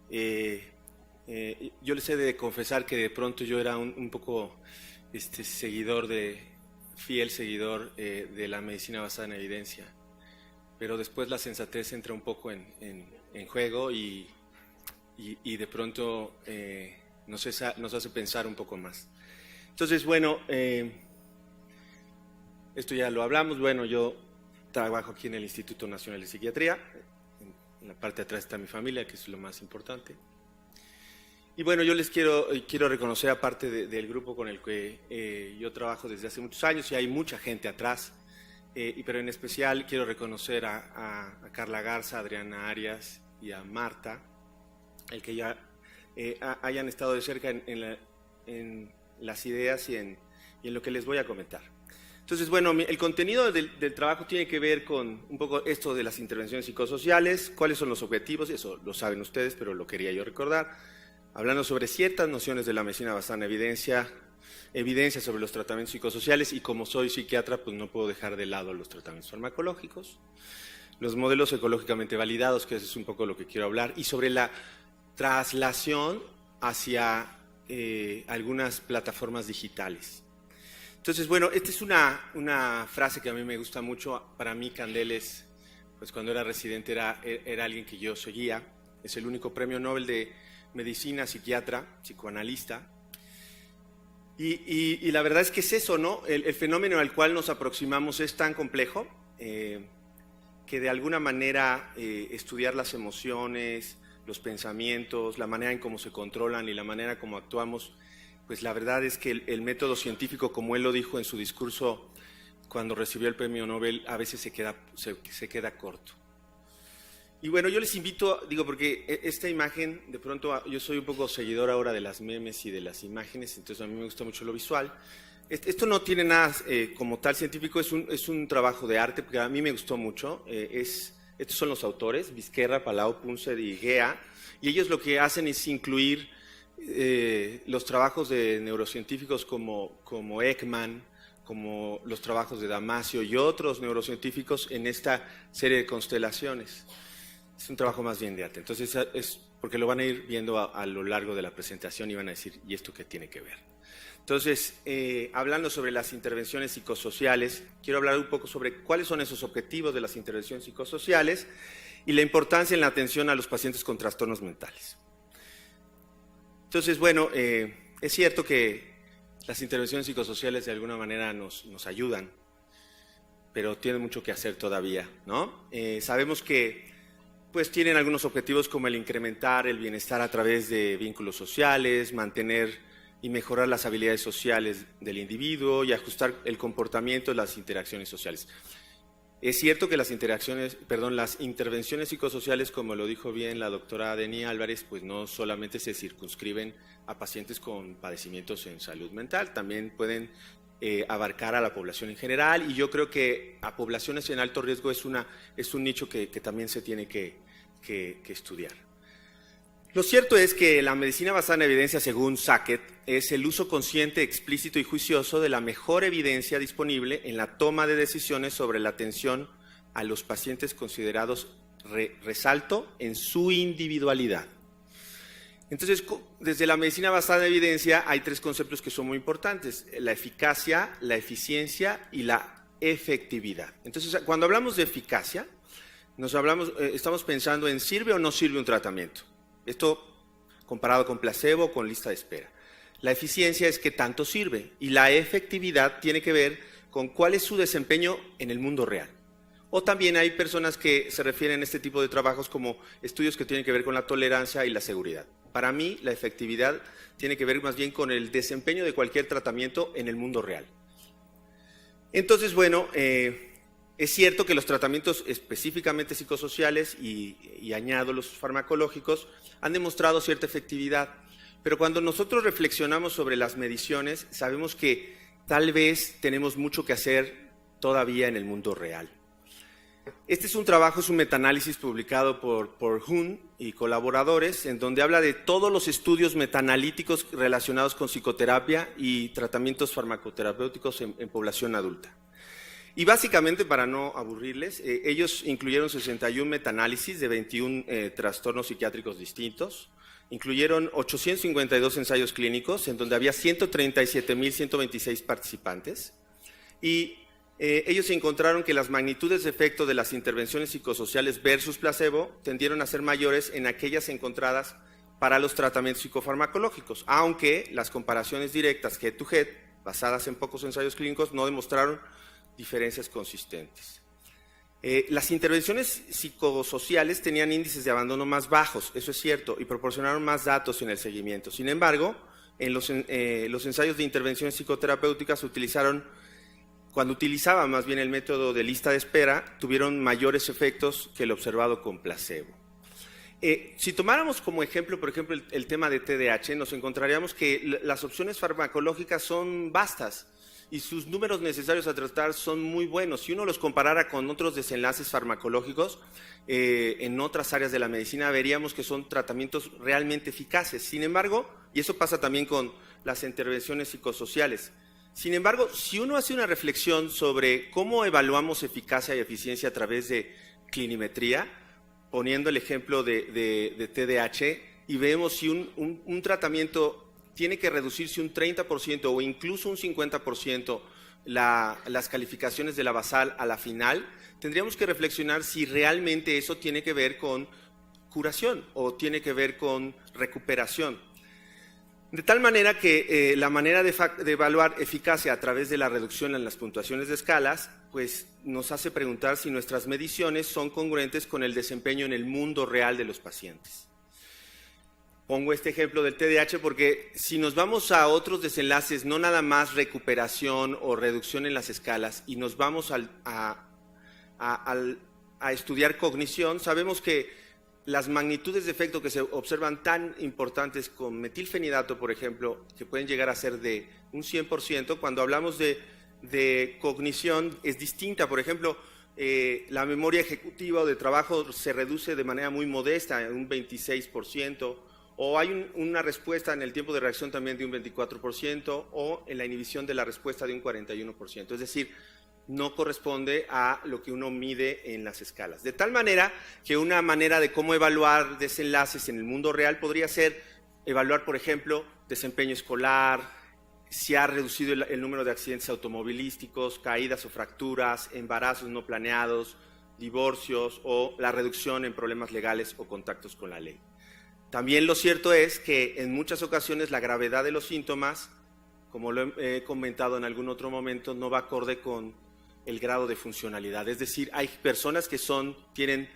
Yo les he de confesar que de pronto yo era un poco fiel seguidor de la medicina basada en evidencia, pero después la sensatez entra un poco en juego y de pronto nos hace pensar un poco más. Entonces, bueno, esto ya lo hablamos. Bueno, yo trabajo aquí en el Instituto Nacional de Psiquiatría. En la parte de atrás está mi familia, que es lo más importante. Y bueno, yo les quiero reconocer, aparte del grupo con el que yo trabajo desde hace muchos años, y hay mucha gente atrás, pero en especial quiero reconocer a Carla Garza, a Adriana Arias y a Marta, el que ya hayan estado de cerca en las ideas y en lo que les voy a comentar. Entonces, bueno, el contenido del trabajo tiene que ver con un poco esto de las intervenciones psicosociales, cuáles son los objetivos, eso lo saben ustedes, pero lo quería yo recordar, hablando sobre ciertas nociones de la medicina basada en evidencia sobre los tratamientos psicosociales, y como soy psiquiatra, pues no puedo dejar de lado los tratamientos farmacológicos, los modelos ecológicamente validados, que eso es un poco lo que quiero hablar, y sobre la traslación hacia algunas plataformas digitales. Entonces, bueno, esta es una frase que a mí me gusta mucho. Para mí, Candeles, pues cuando era residente era alguien que yo seguía. Es el único premio Nobel de medicina, psiquiatra, psicoanalista. Y la verdad es que es eso, ¿no? El fenómeno al cual nos aproximamos es tan complejo que de alguna manera estudiar las emociones, los pensamientos, la manera en cómo se controlan y la manera como actuamos, pues la verdad es que el método científico, como él lo dijo en su discurso cuando recibió el premio Nobel, a veces se queda corto. Y bueno, yo les invito, digo, porque esta imagen, de pronto yo soy un poco seguidor ahora de las memes y de las imágenes, entonces a mí me gusta mucho lo visual. Esto no tiene nada como tal científico, es un trabajo de arte, porque a mí me gustó mucho. Estos son los autores, Vizquerra, Palau, Punset y Gea, y ellos lo que hacen es incluir los trabajos de neurocientíficos como Ekman, como los trabajos de Damasio y otros neurocientíficos en esta serie de constelaciones. Es un trabajo más bien de arte, entonces es porque lo van a ir viendo a lo largo de la presentación y van a decir, ¿y esto qué tiene que ver? Entonces, hablando sobre las intervenciones psicosociales, quiero hablar un poco sobre cuáles son esos objetivos de las intervenciones psicosociales y la importancia en la atención a los pacientes con trastornos mentales. Entonces, bueno, es cierto que las intervenciones psicosociales de alguna manera nos ayudan, pero tienen mucho que hacer todavía, ¿no? Sabemos que pues tienen algunos objetivos como el incrementar el bienestar a través de vínculos sociales, mantener y mejorar las habilidades sociales del individuo y ajustar el comportamiento de las interacciones sociales. Es cierto que las intervenciones psicosociales, como lo dijo bien la doctora Deni Álvarez, pues no solamente se circunscriben a pacientes con padecimientos en salud mental, también pueden abarcar a la población en general, y yo creo que a poblaciones en alto riesgo es un nicho que también se tiene que estudiar. Lo cierto es que la medicina basada en evidencia, según Sackett, es el uso consciente, explícito y juicioso de la mejor evidencia disponible en la toma de decisiones sobre la atención a los pacientes considerados, resalto, en su individualidad. Entonces, desde la medicina basada en evidencia hay tres conceptos que son muy importantes: la eficacia, la eficiencia y la efectividad. Entonces, cuando hablamos de eficacia, estamos pensando en ¿sirve o no sirve un tratamiento? Esto comparado con placebo, con lista de espera. La eficiencia es qué tanto sirve y la efectividad tiene que ver con cuál es su desempeño en el mundo real. O también hay personas que se refieren a este tipo de trabajos como estudios que tienen que ver con la tolerancia y la seguridad. Para mí, la efectividad tiene que ver más bien con el desempeño de cualquier tratamiento en el mundo real. Entonces, bueno, es cierto que los tratamientos específicamente psicosociales y añado los farmacológicos han demostrado cierta efectividad, pero cuando nosotros reflexionamos sobre las mediciones, sabemos que tal vez tenemos mucho que hacer todavía en el mundo real. Este es un trabajo, es un metaanálisis publicado por Hun y colaboradores, en donde habla de todos los estudios metaanalíticos relacionados con psicoterapia y tratamientos farmacoterapéuticos en población adulta. Y básicamente, para no aburrirles, ellos incluyeron 61 metaanálisis de 21 trastornos psiquiátricos distintos, incluyeron 852 ensayos clínicos, en donde había 137.126 participantes, y ellos encontraron que las magnitudes de efecto de las intervenciones psicosociales versus placebo tendieron a ser mayores en aquellas encontradas para los tratamientos psicofarmacológicos, aunque las comparaciones directas head to head, basadas en pocos ensayos clínicos, no demostraron diferencias consistentes. Las intervenciones psicosociales tenían índices de abandono más bajos, eso es cierto, y proporcionaron más datos en el seguimiento. Sin embargo, en los ensayos de intervenciones psicoterapéuticas cuando utilizaban más bien el método de lista de espera, tuvieron mayores efectos que el observado con placebo. Si tomáramos como ejemplo, por ejemplo, el tema de TDAH, nos encontraríamos que las opciones farmacológicas son vastas y sus números necesarios a tratar son muy buenos. Si uno los comparara con otros desenlaces farmacológicos en otras áreas de la medicina, veríamos que son tratamientos realmente eficaces. Sin embargo, y eso pasa también con las intervenciones psicosociales, sin embargo, si uno hace una reflexión sobre cómo evaluamos eficacia y eficiencia a través de clinimetría, poniendo el ejemplo de TDAH, y vemos si un tratamiento tiene que reducirse un 30% o incluso un 50% las calificaciones de la basal a la final, tendríamos que reflexionar si realmente eso tiene que ver con curación o tiene que ver con recuperación. De tal manera que la manera de evaluar eficacia a través de la reducción en las puntuaciones de escalas, pues nos hace preguntar si nuestras mediciones son congruentes con el desempeño en el mundo real de los pacientes. Pongo este ejemplo del TDAH porque si nos vamos a otros desenlaces, no nada más recuperación o reducción en las escalas, y nos vamos a estudiar cognición, sabemos que las magnitudes de efecto que se observan tan importantes con metilfenidato, por ejemplo, que pueden llegar a ser de un 100%, cuando hablamos de cognición es distinta. Por ejemplo, la memoria ejecutiva o de trabajo se reduce de manera muy modesta, en un 26%, o hay una respuesta en el tiempo de reacción también de un 24%, o en la inhibición de la respuesta de un 41%. Es decir, no corresponde a lo que uno mide en las escalas. De tal manera que una manera de cómo evaluar desenlaces en el mundo real podría ser evaluar, por ejemplo, desempeño escolar, si ha reducido el número de accidentes automovilísticos, caídas o fracturas, embarazos no planeados, divorcios o la reducción en problemas legales o contactos con la ley. También lo cierto es que en muchas ocasiones la gravedad de los síntomas, como lo he comentado en algún otro momento, no va acorde con el grado de funcionalidad. Es decir, hay personas que tienen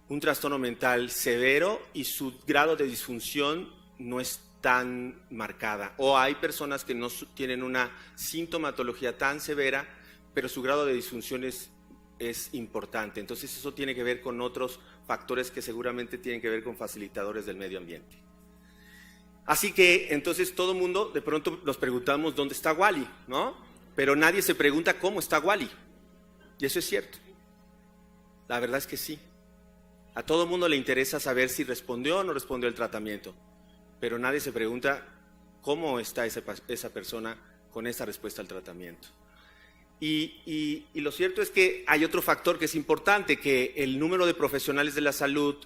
un trastorno mental severo y su grado de disfunción no es tan marcada. O hay personas que no tienen una sintomatología tan severa, pero su grado de disfunción es importante. Entonces eso tiene que ver con otros factores que seguramente tienen que ver con facilitadores del medio ambiente. Así que entonces todo el mundo de pronto nos preguntamos dónde está Wally, ¿no? Pero nadie se pregunta cómo está Wally. Y eso es cierto. La verdad es que sí. A todo el mundo le interesa saber si respondió o no respondió el tratamiento, pero nadie se pregunta cómo está esa persona con esa respuesta al tratamiento. Y lo cierto es que hay otro factor que es importante, que el número de profesionales de la salud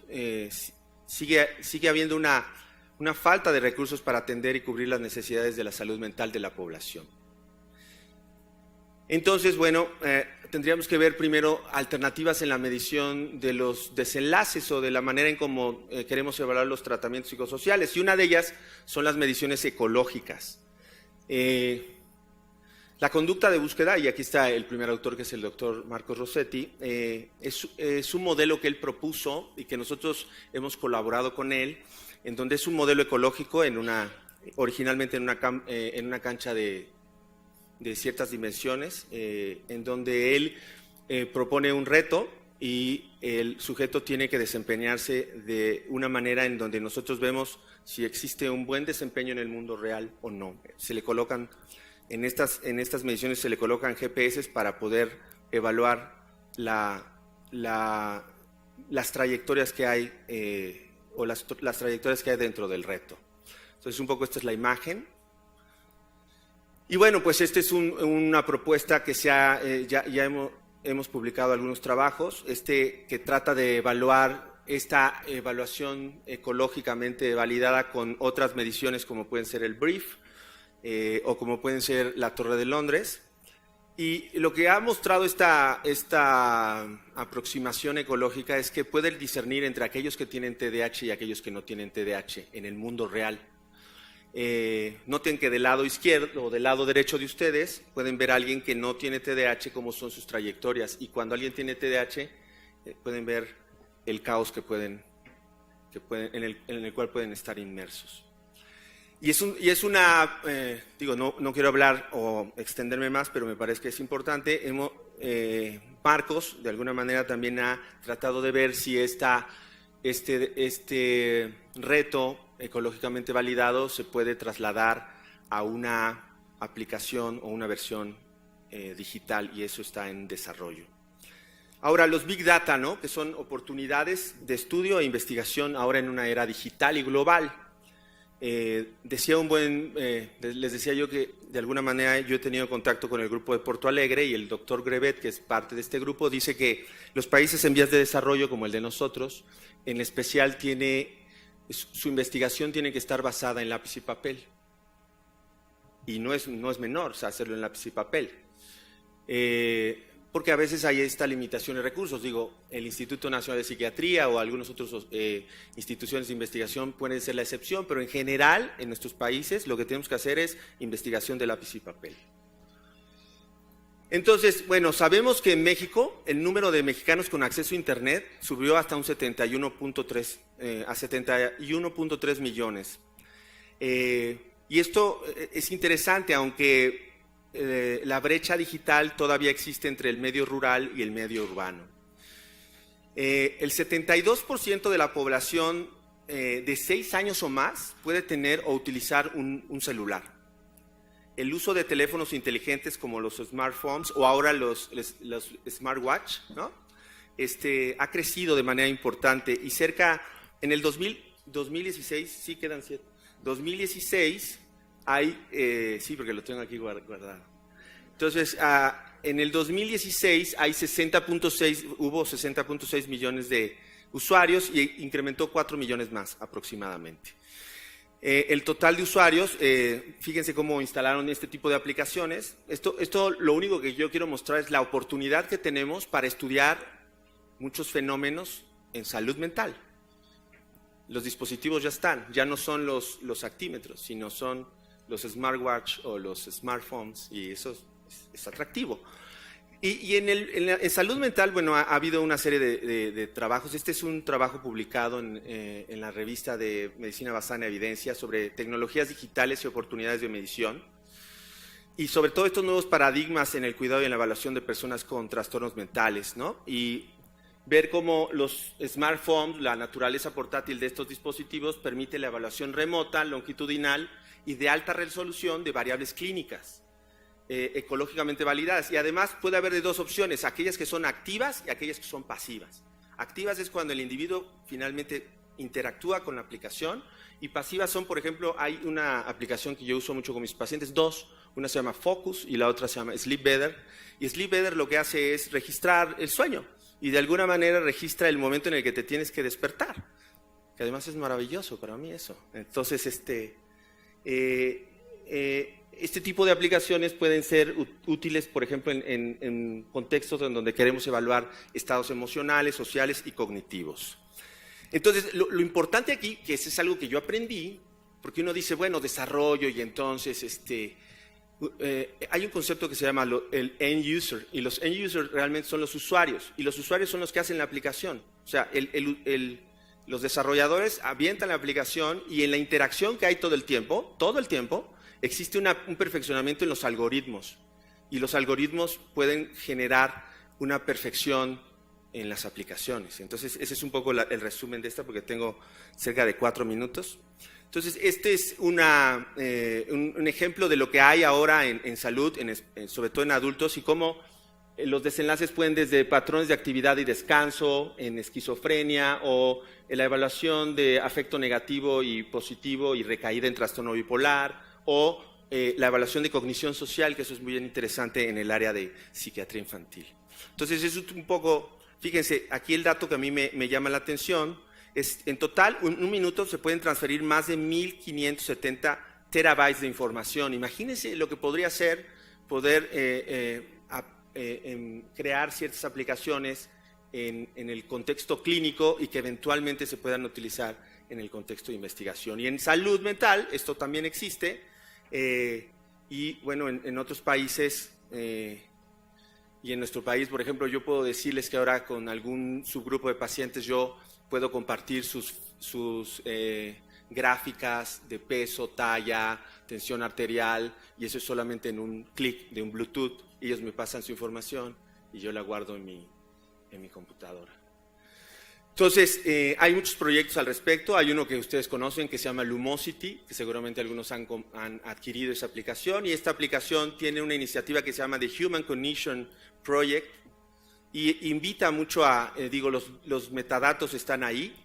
sigue habiendo una falta de recursos para atender y cubrir las necesidades de la salud mental de la población. Entonces, bueno, tendríamos que ver primero alternativas en la medición de los desenlaces o de la manera en cómo queremos evaluar los tratamientos psicosociales. Y una de ellas son las mediciones ecológicas. La conducta de búsqueda, y aquí está el primer autor, que es el doctor Marcos Rossetti, es un modelo que él propuso y que nosotros hemos colaborado con él, en donde es un modelo ecológico originalmente en una cancha de ciertas dimensiones, en donde él propone un reto y el sujeto tiene que desempeñarse de una manera en donde nosotros vemos si existe un buen desempeño en el mundo real o no. Se le colocan, en estas mediciones se le colocan GPS para poder evaluar las trayectorias que hay o las trayectorias que hay dentro del reto. Entonces, un poco esta es la imagen. Y bueno, pues esta es una propuesta que ya hemos publicado algunos trabajos, que trata de evaluar esta evaluación ecológicamente validada con otras mediciones como pueden ser el BRIEF o como pueden ser la Torre de Londres. Y lo que ha mostrado esta aproximación ecológica es que puede discernir entre aquellos que tienen TDAH y aquellos que no tienen TDAH en el mundo real. Noten que del lado izquierdo o del lado derecho de ustedes pueden ver a alguien que no tiene TDAH, cómo son sus trayectorias, y cuando alguien tiene TDAH pueden ver el caos en el cual pueden estar inmersos. Y es una, no quiero hablar o extenderme más, pero me parece que es importante. Marcos, de alguna manera, también ha tratado de ver si este reto ecológicamente validado se puede trasladar a una aplicación o una versión digital, y eso está en desarrollo. Ahora, los Big Data, ¿no?, que son oportunidades de estudio e investigación ahora en una era digital y global. Les decía yo que de alguna manera yo he tenido contacto con el grupo de Porto Alegre, y el doctor Grevet, que es parte de este grupo, dice que los países en vías de desarrollo, como el de nosotros, en especial su investigación tiene que estar basada en lápiz y papel. Y no es menor, o sea, hacerlo en lápiz y papel. Porque a veces hay esta limitación de recursos. El Instituto Nacional de Psiquiatría o algunas otras instituciones de investigación pueden ser la excepción, pero en general, en nuestros países, lo que tenemos que hacer es investigación de lápiz y papel. Entonces, bueno, sabemos que en México el número de mexicanos con acceso a Internet subió hasta un 71.3 millones. Y esto es interesante, aunque la brecha digital todavía existe entre el medio rural y el medio urbano. El 72% de la población de 6 años o más puede tener o utilizar un celular. El uso de teléfonos inteligentes como los smartphones o ahora los smartwatch, ¿no?, ha crecido de manera importante, y en el 2016, sí quedan 7, 2016 hay, sí, porque lo tengo aquí guardado. Entonces, en el 2016 hubo 60.6 millones de usuarios y incrementó 4 millones más aproximadamente. El total de usuarios, fíjense cómo instalaron este tipo de aplicaciones. Esto lo único que yo quiero mostrar es la oportunidad que tenemos para estudiar muchos fenómenos en salud mental. Los dispositivos ya están, ya no son los actímetros, sino son los smartwatch o los smartphones, y eso es atractivo. Y en salud mental, bueno, ha habido una serie de trabajos. Este es un trabajo publicado en la revista de Medicina Basada en Evidencia sobre tecnologías digitales y oportunidades de medición, y sobre todo estos nuevos paradigmas en el cuidado y en la evaluación de personas con trastornos mentales, ¿no? Y ver cómo los smartphones, la naturaleza portátil de estos dispositivos, permite la evaluación remota, longitudinal y de alta resolución de variables clínicas ecológicamente validadas. Y además puede haber de dos opciones, aquellas que son activas y aquellas que son pasivas. Activas es cuando el individuo finalmente interactúa con la aplicación, y pasivas son, por ejemplo, hay una aplicación que yo uso mucho con mis pacientes, una se llama Focus y la otra se llama Sleep Better. Y Sleep Better lo que hace es registrar el sueño, y de alguna manera registra el momento en el que te tienes que despertar, que además es maravilloso para mí eso. Entonces, este tipo de aplicaciones pueden ser útiles, por ejemplo, en contextos en donde queremos evaluar estados emocionales, sociales y cognitivos. Entonces, lo importante aquí, que eso es algo que yo aprendí, porque uno dice, bueno, desarrollo y entonces hay un concepto que se llama el end user, y los end users realmente son los usuarios, y los usuarios son los que hacen la aplicación. O sea, los desarrolladores avientan la aplicación y en la interacción que hay todo el tiempo, existe un perfeccionamiento en los algoritmos, y los algoritmos pueden generar una perfección en las aplicaciones. Entonces, ese es un poco el resumen de esta, porque tengo cerca de 4 minutos. Entonces, este es un ejemplo de lo que hay ahora en salud, sobre todo en adultos, y cómo los desenlaces pueden desde patrones de actividad y descanso, en esquizofrenia, o en la evaluación de afecto negativo y positivo y recaída en trastorno bipolar, o la evaluación de cognición social, que eso es muy interesante en el área de psiquiatría infantil. Entonces, es un poco, fíjense, aquí el dato que a mí me llama la atención es, en total, en un minuto se pueden transferir más de 1.570 terabytes de información. Imagínense lo que podría ser poder crear ciertas aplicaciones en el contexto clínico y que eventualmente se puedan utilizar en el contexto de investigación. Y en salud mental esto también existe, y bueno, en otros países y en nuestro país, por ejemplo, yo puedo decirles que ahora con algún subgrupo de pacientes yo puedo compartir sus gráficas de peso, talla, tensión arterial, y eso es solamente en un clic de un Bluetooth. Ellos me pasan su información y yo la guardo en mi computadora. Entonces, hay muchos proyectos al respecto. Hay uno que ustedes conocen que se llama Lumosity, que seguramente algunos han adquirido esa aplicación, y esta aplicación tiene una iniciativa que se llama The Human Cognition Project, y invita mucho a, los metadatos están ahí.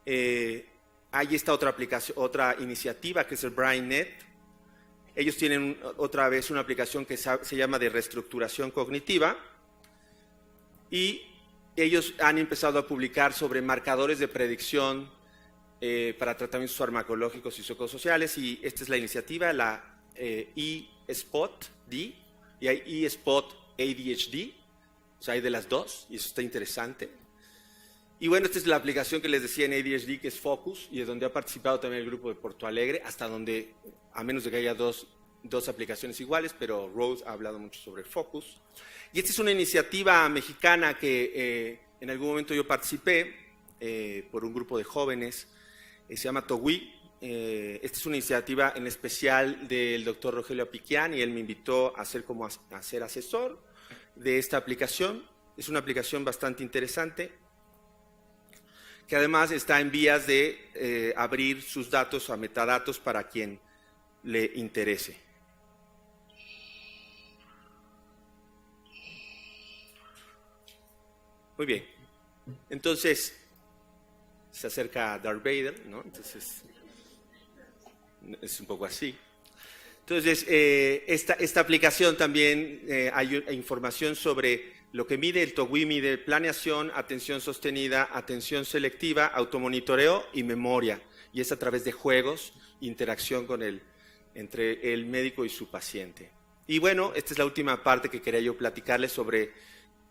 Hay esta otra iniciativa que es el BrainNet. Ellos tienen otra vez una aplicación que se llama de reestructuración cognitiva, y ellos han empezado a publicar sobre marcadores de predicción para tratamientos farmacológicos y psicosociales, y esta es la iniciativa, la eSpot-D, y hay eSpot ADHD, o sea, hay de las dos, y eso está interesante. Y bueno, esta es la aplicación que les decía en ADHD, que es Focus, y es donde ha participado también el grupo de Porto Alegre, hasta donde, a menos de que haya dos aplicaciones iguales, pero Rose ha hablado mucho sobre Focus. Y esta es una iniciativa mexicana que en algún momento yo participé por un grupo de jóvenes, se llama TOWI. Esta es una iniciativa en especial del doctor Rogelio Apiquián, y él me invitó a ser asesor de esta aplicación. Es una aplicación bastante interesante, que además está en vías de abrir sus datos a metadatos para quien le interese. Muy bien. Entonces, se acerca Darth Vader, ¿no? Entonces, es un poco así. Entonces, esta aplicación también hay información sobre lo que mide el TOWI, mide planeación, atención sostenida, atención selectiva, automonitoreo y memoria. Y es a través de juegos, interacción entre el médico y su paciente. Y bueno, esta es la última parte que quería yo platicarles sobre,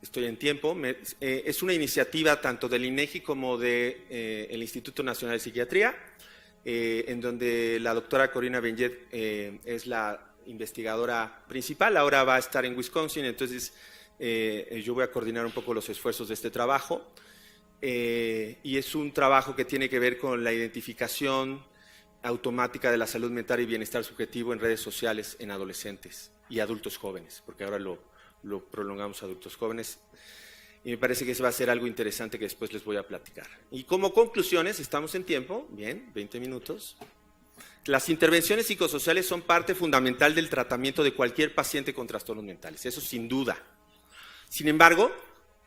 estoy en tiempo, es una iniciativa tanto del INEGI como del Instituto Nacional de Psiquiatría, en donde la doctora Corina Benjet es la investigadora principal. Ahora va a estar en Wisconsin, entonces yo voy a coordinar un poco los esfuerzos de este trabajo, y es un trabajo que tiene que ver con la identificación automática de la salud mental y bienestar subjetivo en redes sociales en adolescentes y adultos jóvenes, porque ahora lo prolongamos a adultos jóvenes, y me parece que eso va a ser algo interesante que después les voy a platicar. Y como conclusiones, estamos en tiempo, bien, 20 minutos. Las intervenciones psicosociales son parte fundamental del tratamiento de cualquier paciente con trastornos mentales, eso sin duda. Sin embargo,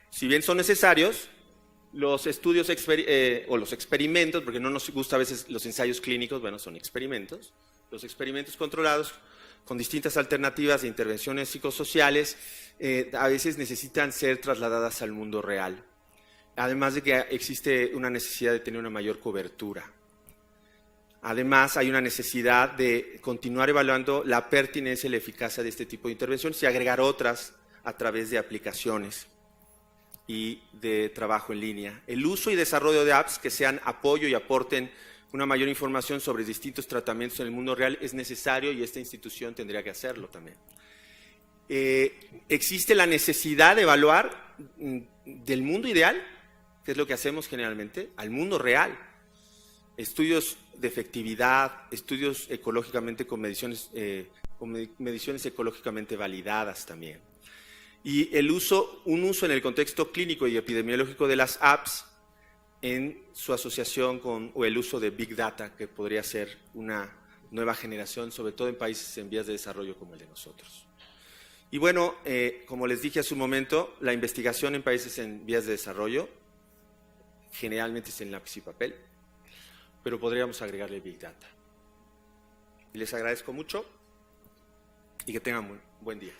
si bien son necesarios, los estudios o los experimentos, porque no nos gusta a veces los ensayos clínicos, bueno, son experimentos, los experimentos controlados con distintas alternativas de intervenciones psicosociales a veces necesitan ser trasladadas al mundo real, además de que existe una necesidad de tener una mayor cobertura. Además, hay una necesidad de continuar evaluando la pertinencia y la eficacia de este tipo de intervenciones y agregar otras a través de aplicaciones y de trabajo en línea. El uso y desarrollo de apps que sean apoyo y aporten una mayor información sobre distintos tratamientos en el mundo real es necesario y esta institución tendría que hacerlo también. Existe la necesidad de evaluar del mundo ideal, que es lo que hacemos generalmente, al mundo real. Estudios de efectividad, estudios ecológicamente con mediciones ecológicamente validadas también. Y un uso en el contexto clínico y epidemiológico de las apps en su asociación o el uso de Big Data, que podría ser una nueva generación, sobre todo en países en vías de desarrollo como el de nosotros. Y bueno, como les dije hace un momento, la investigación en países en vías de desarrollo generalmente es en lápiz y papel, pero podríamos agregarle Big Data. Y les agradezco mucho y que tengan un buen día.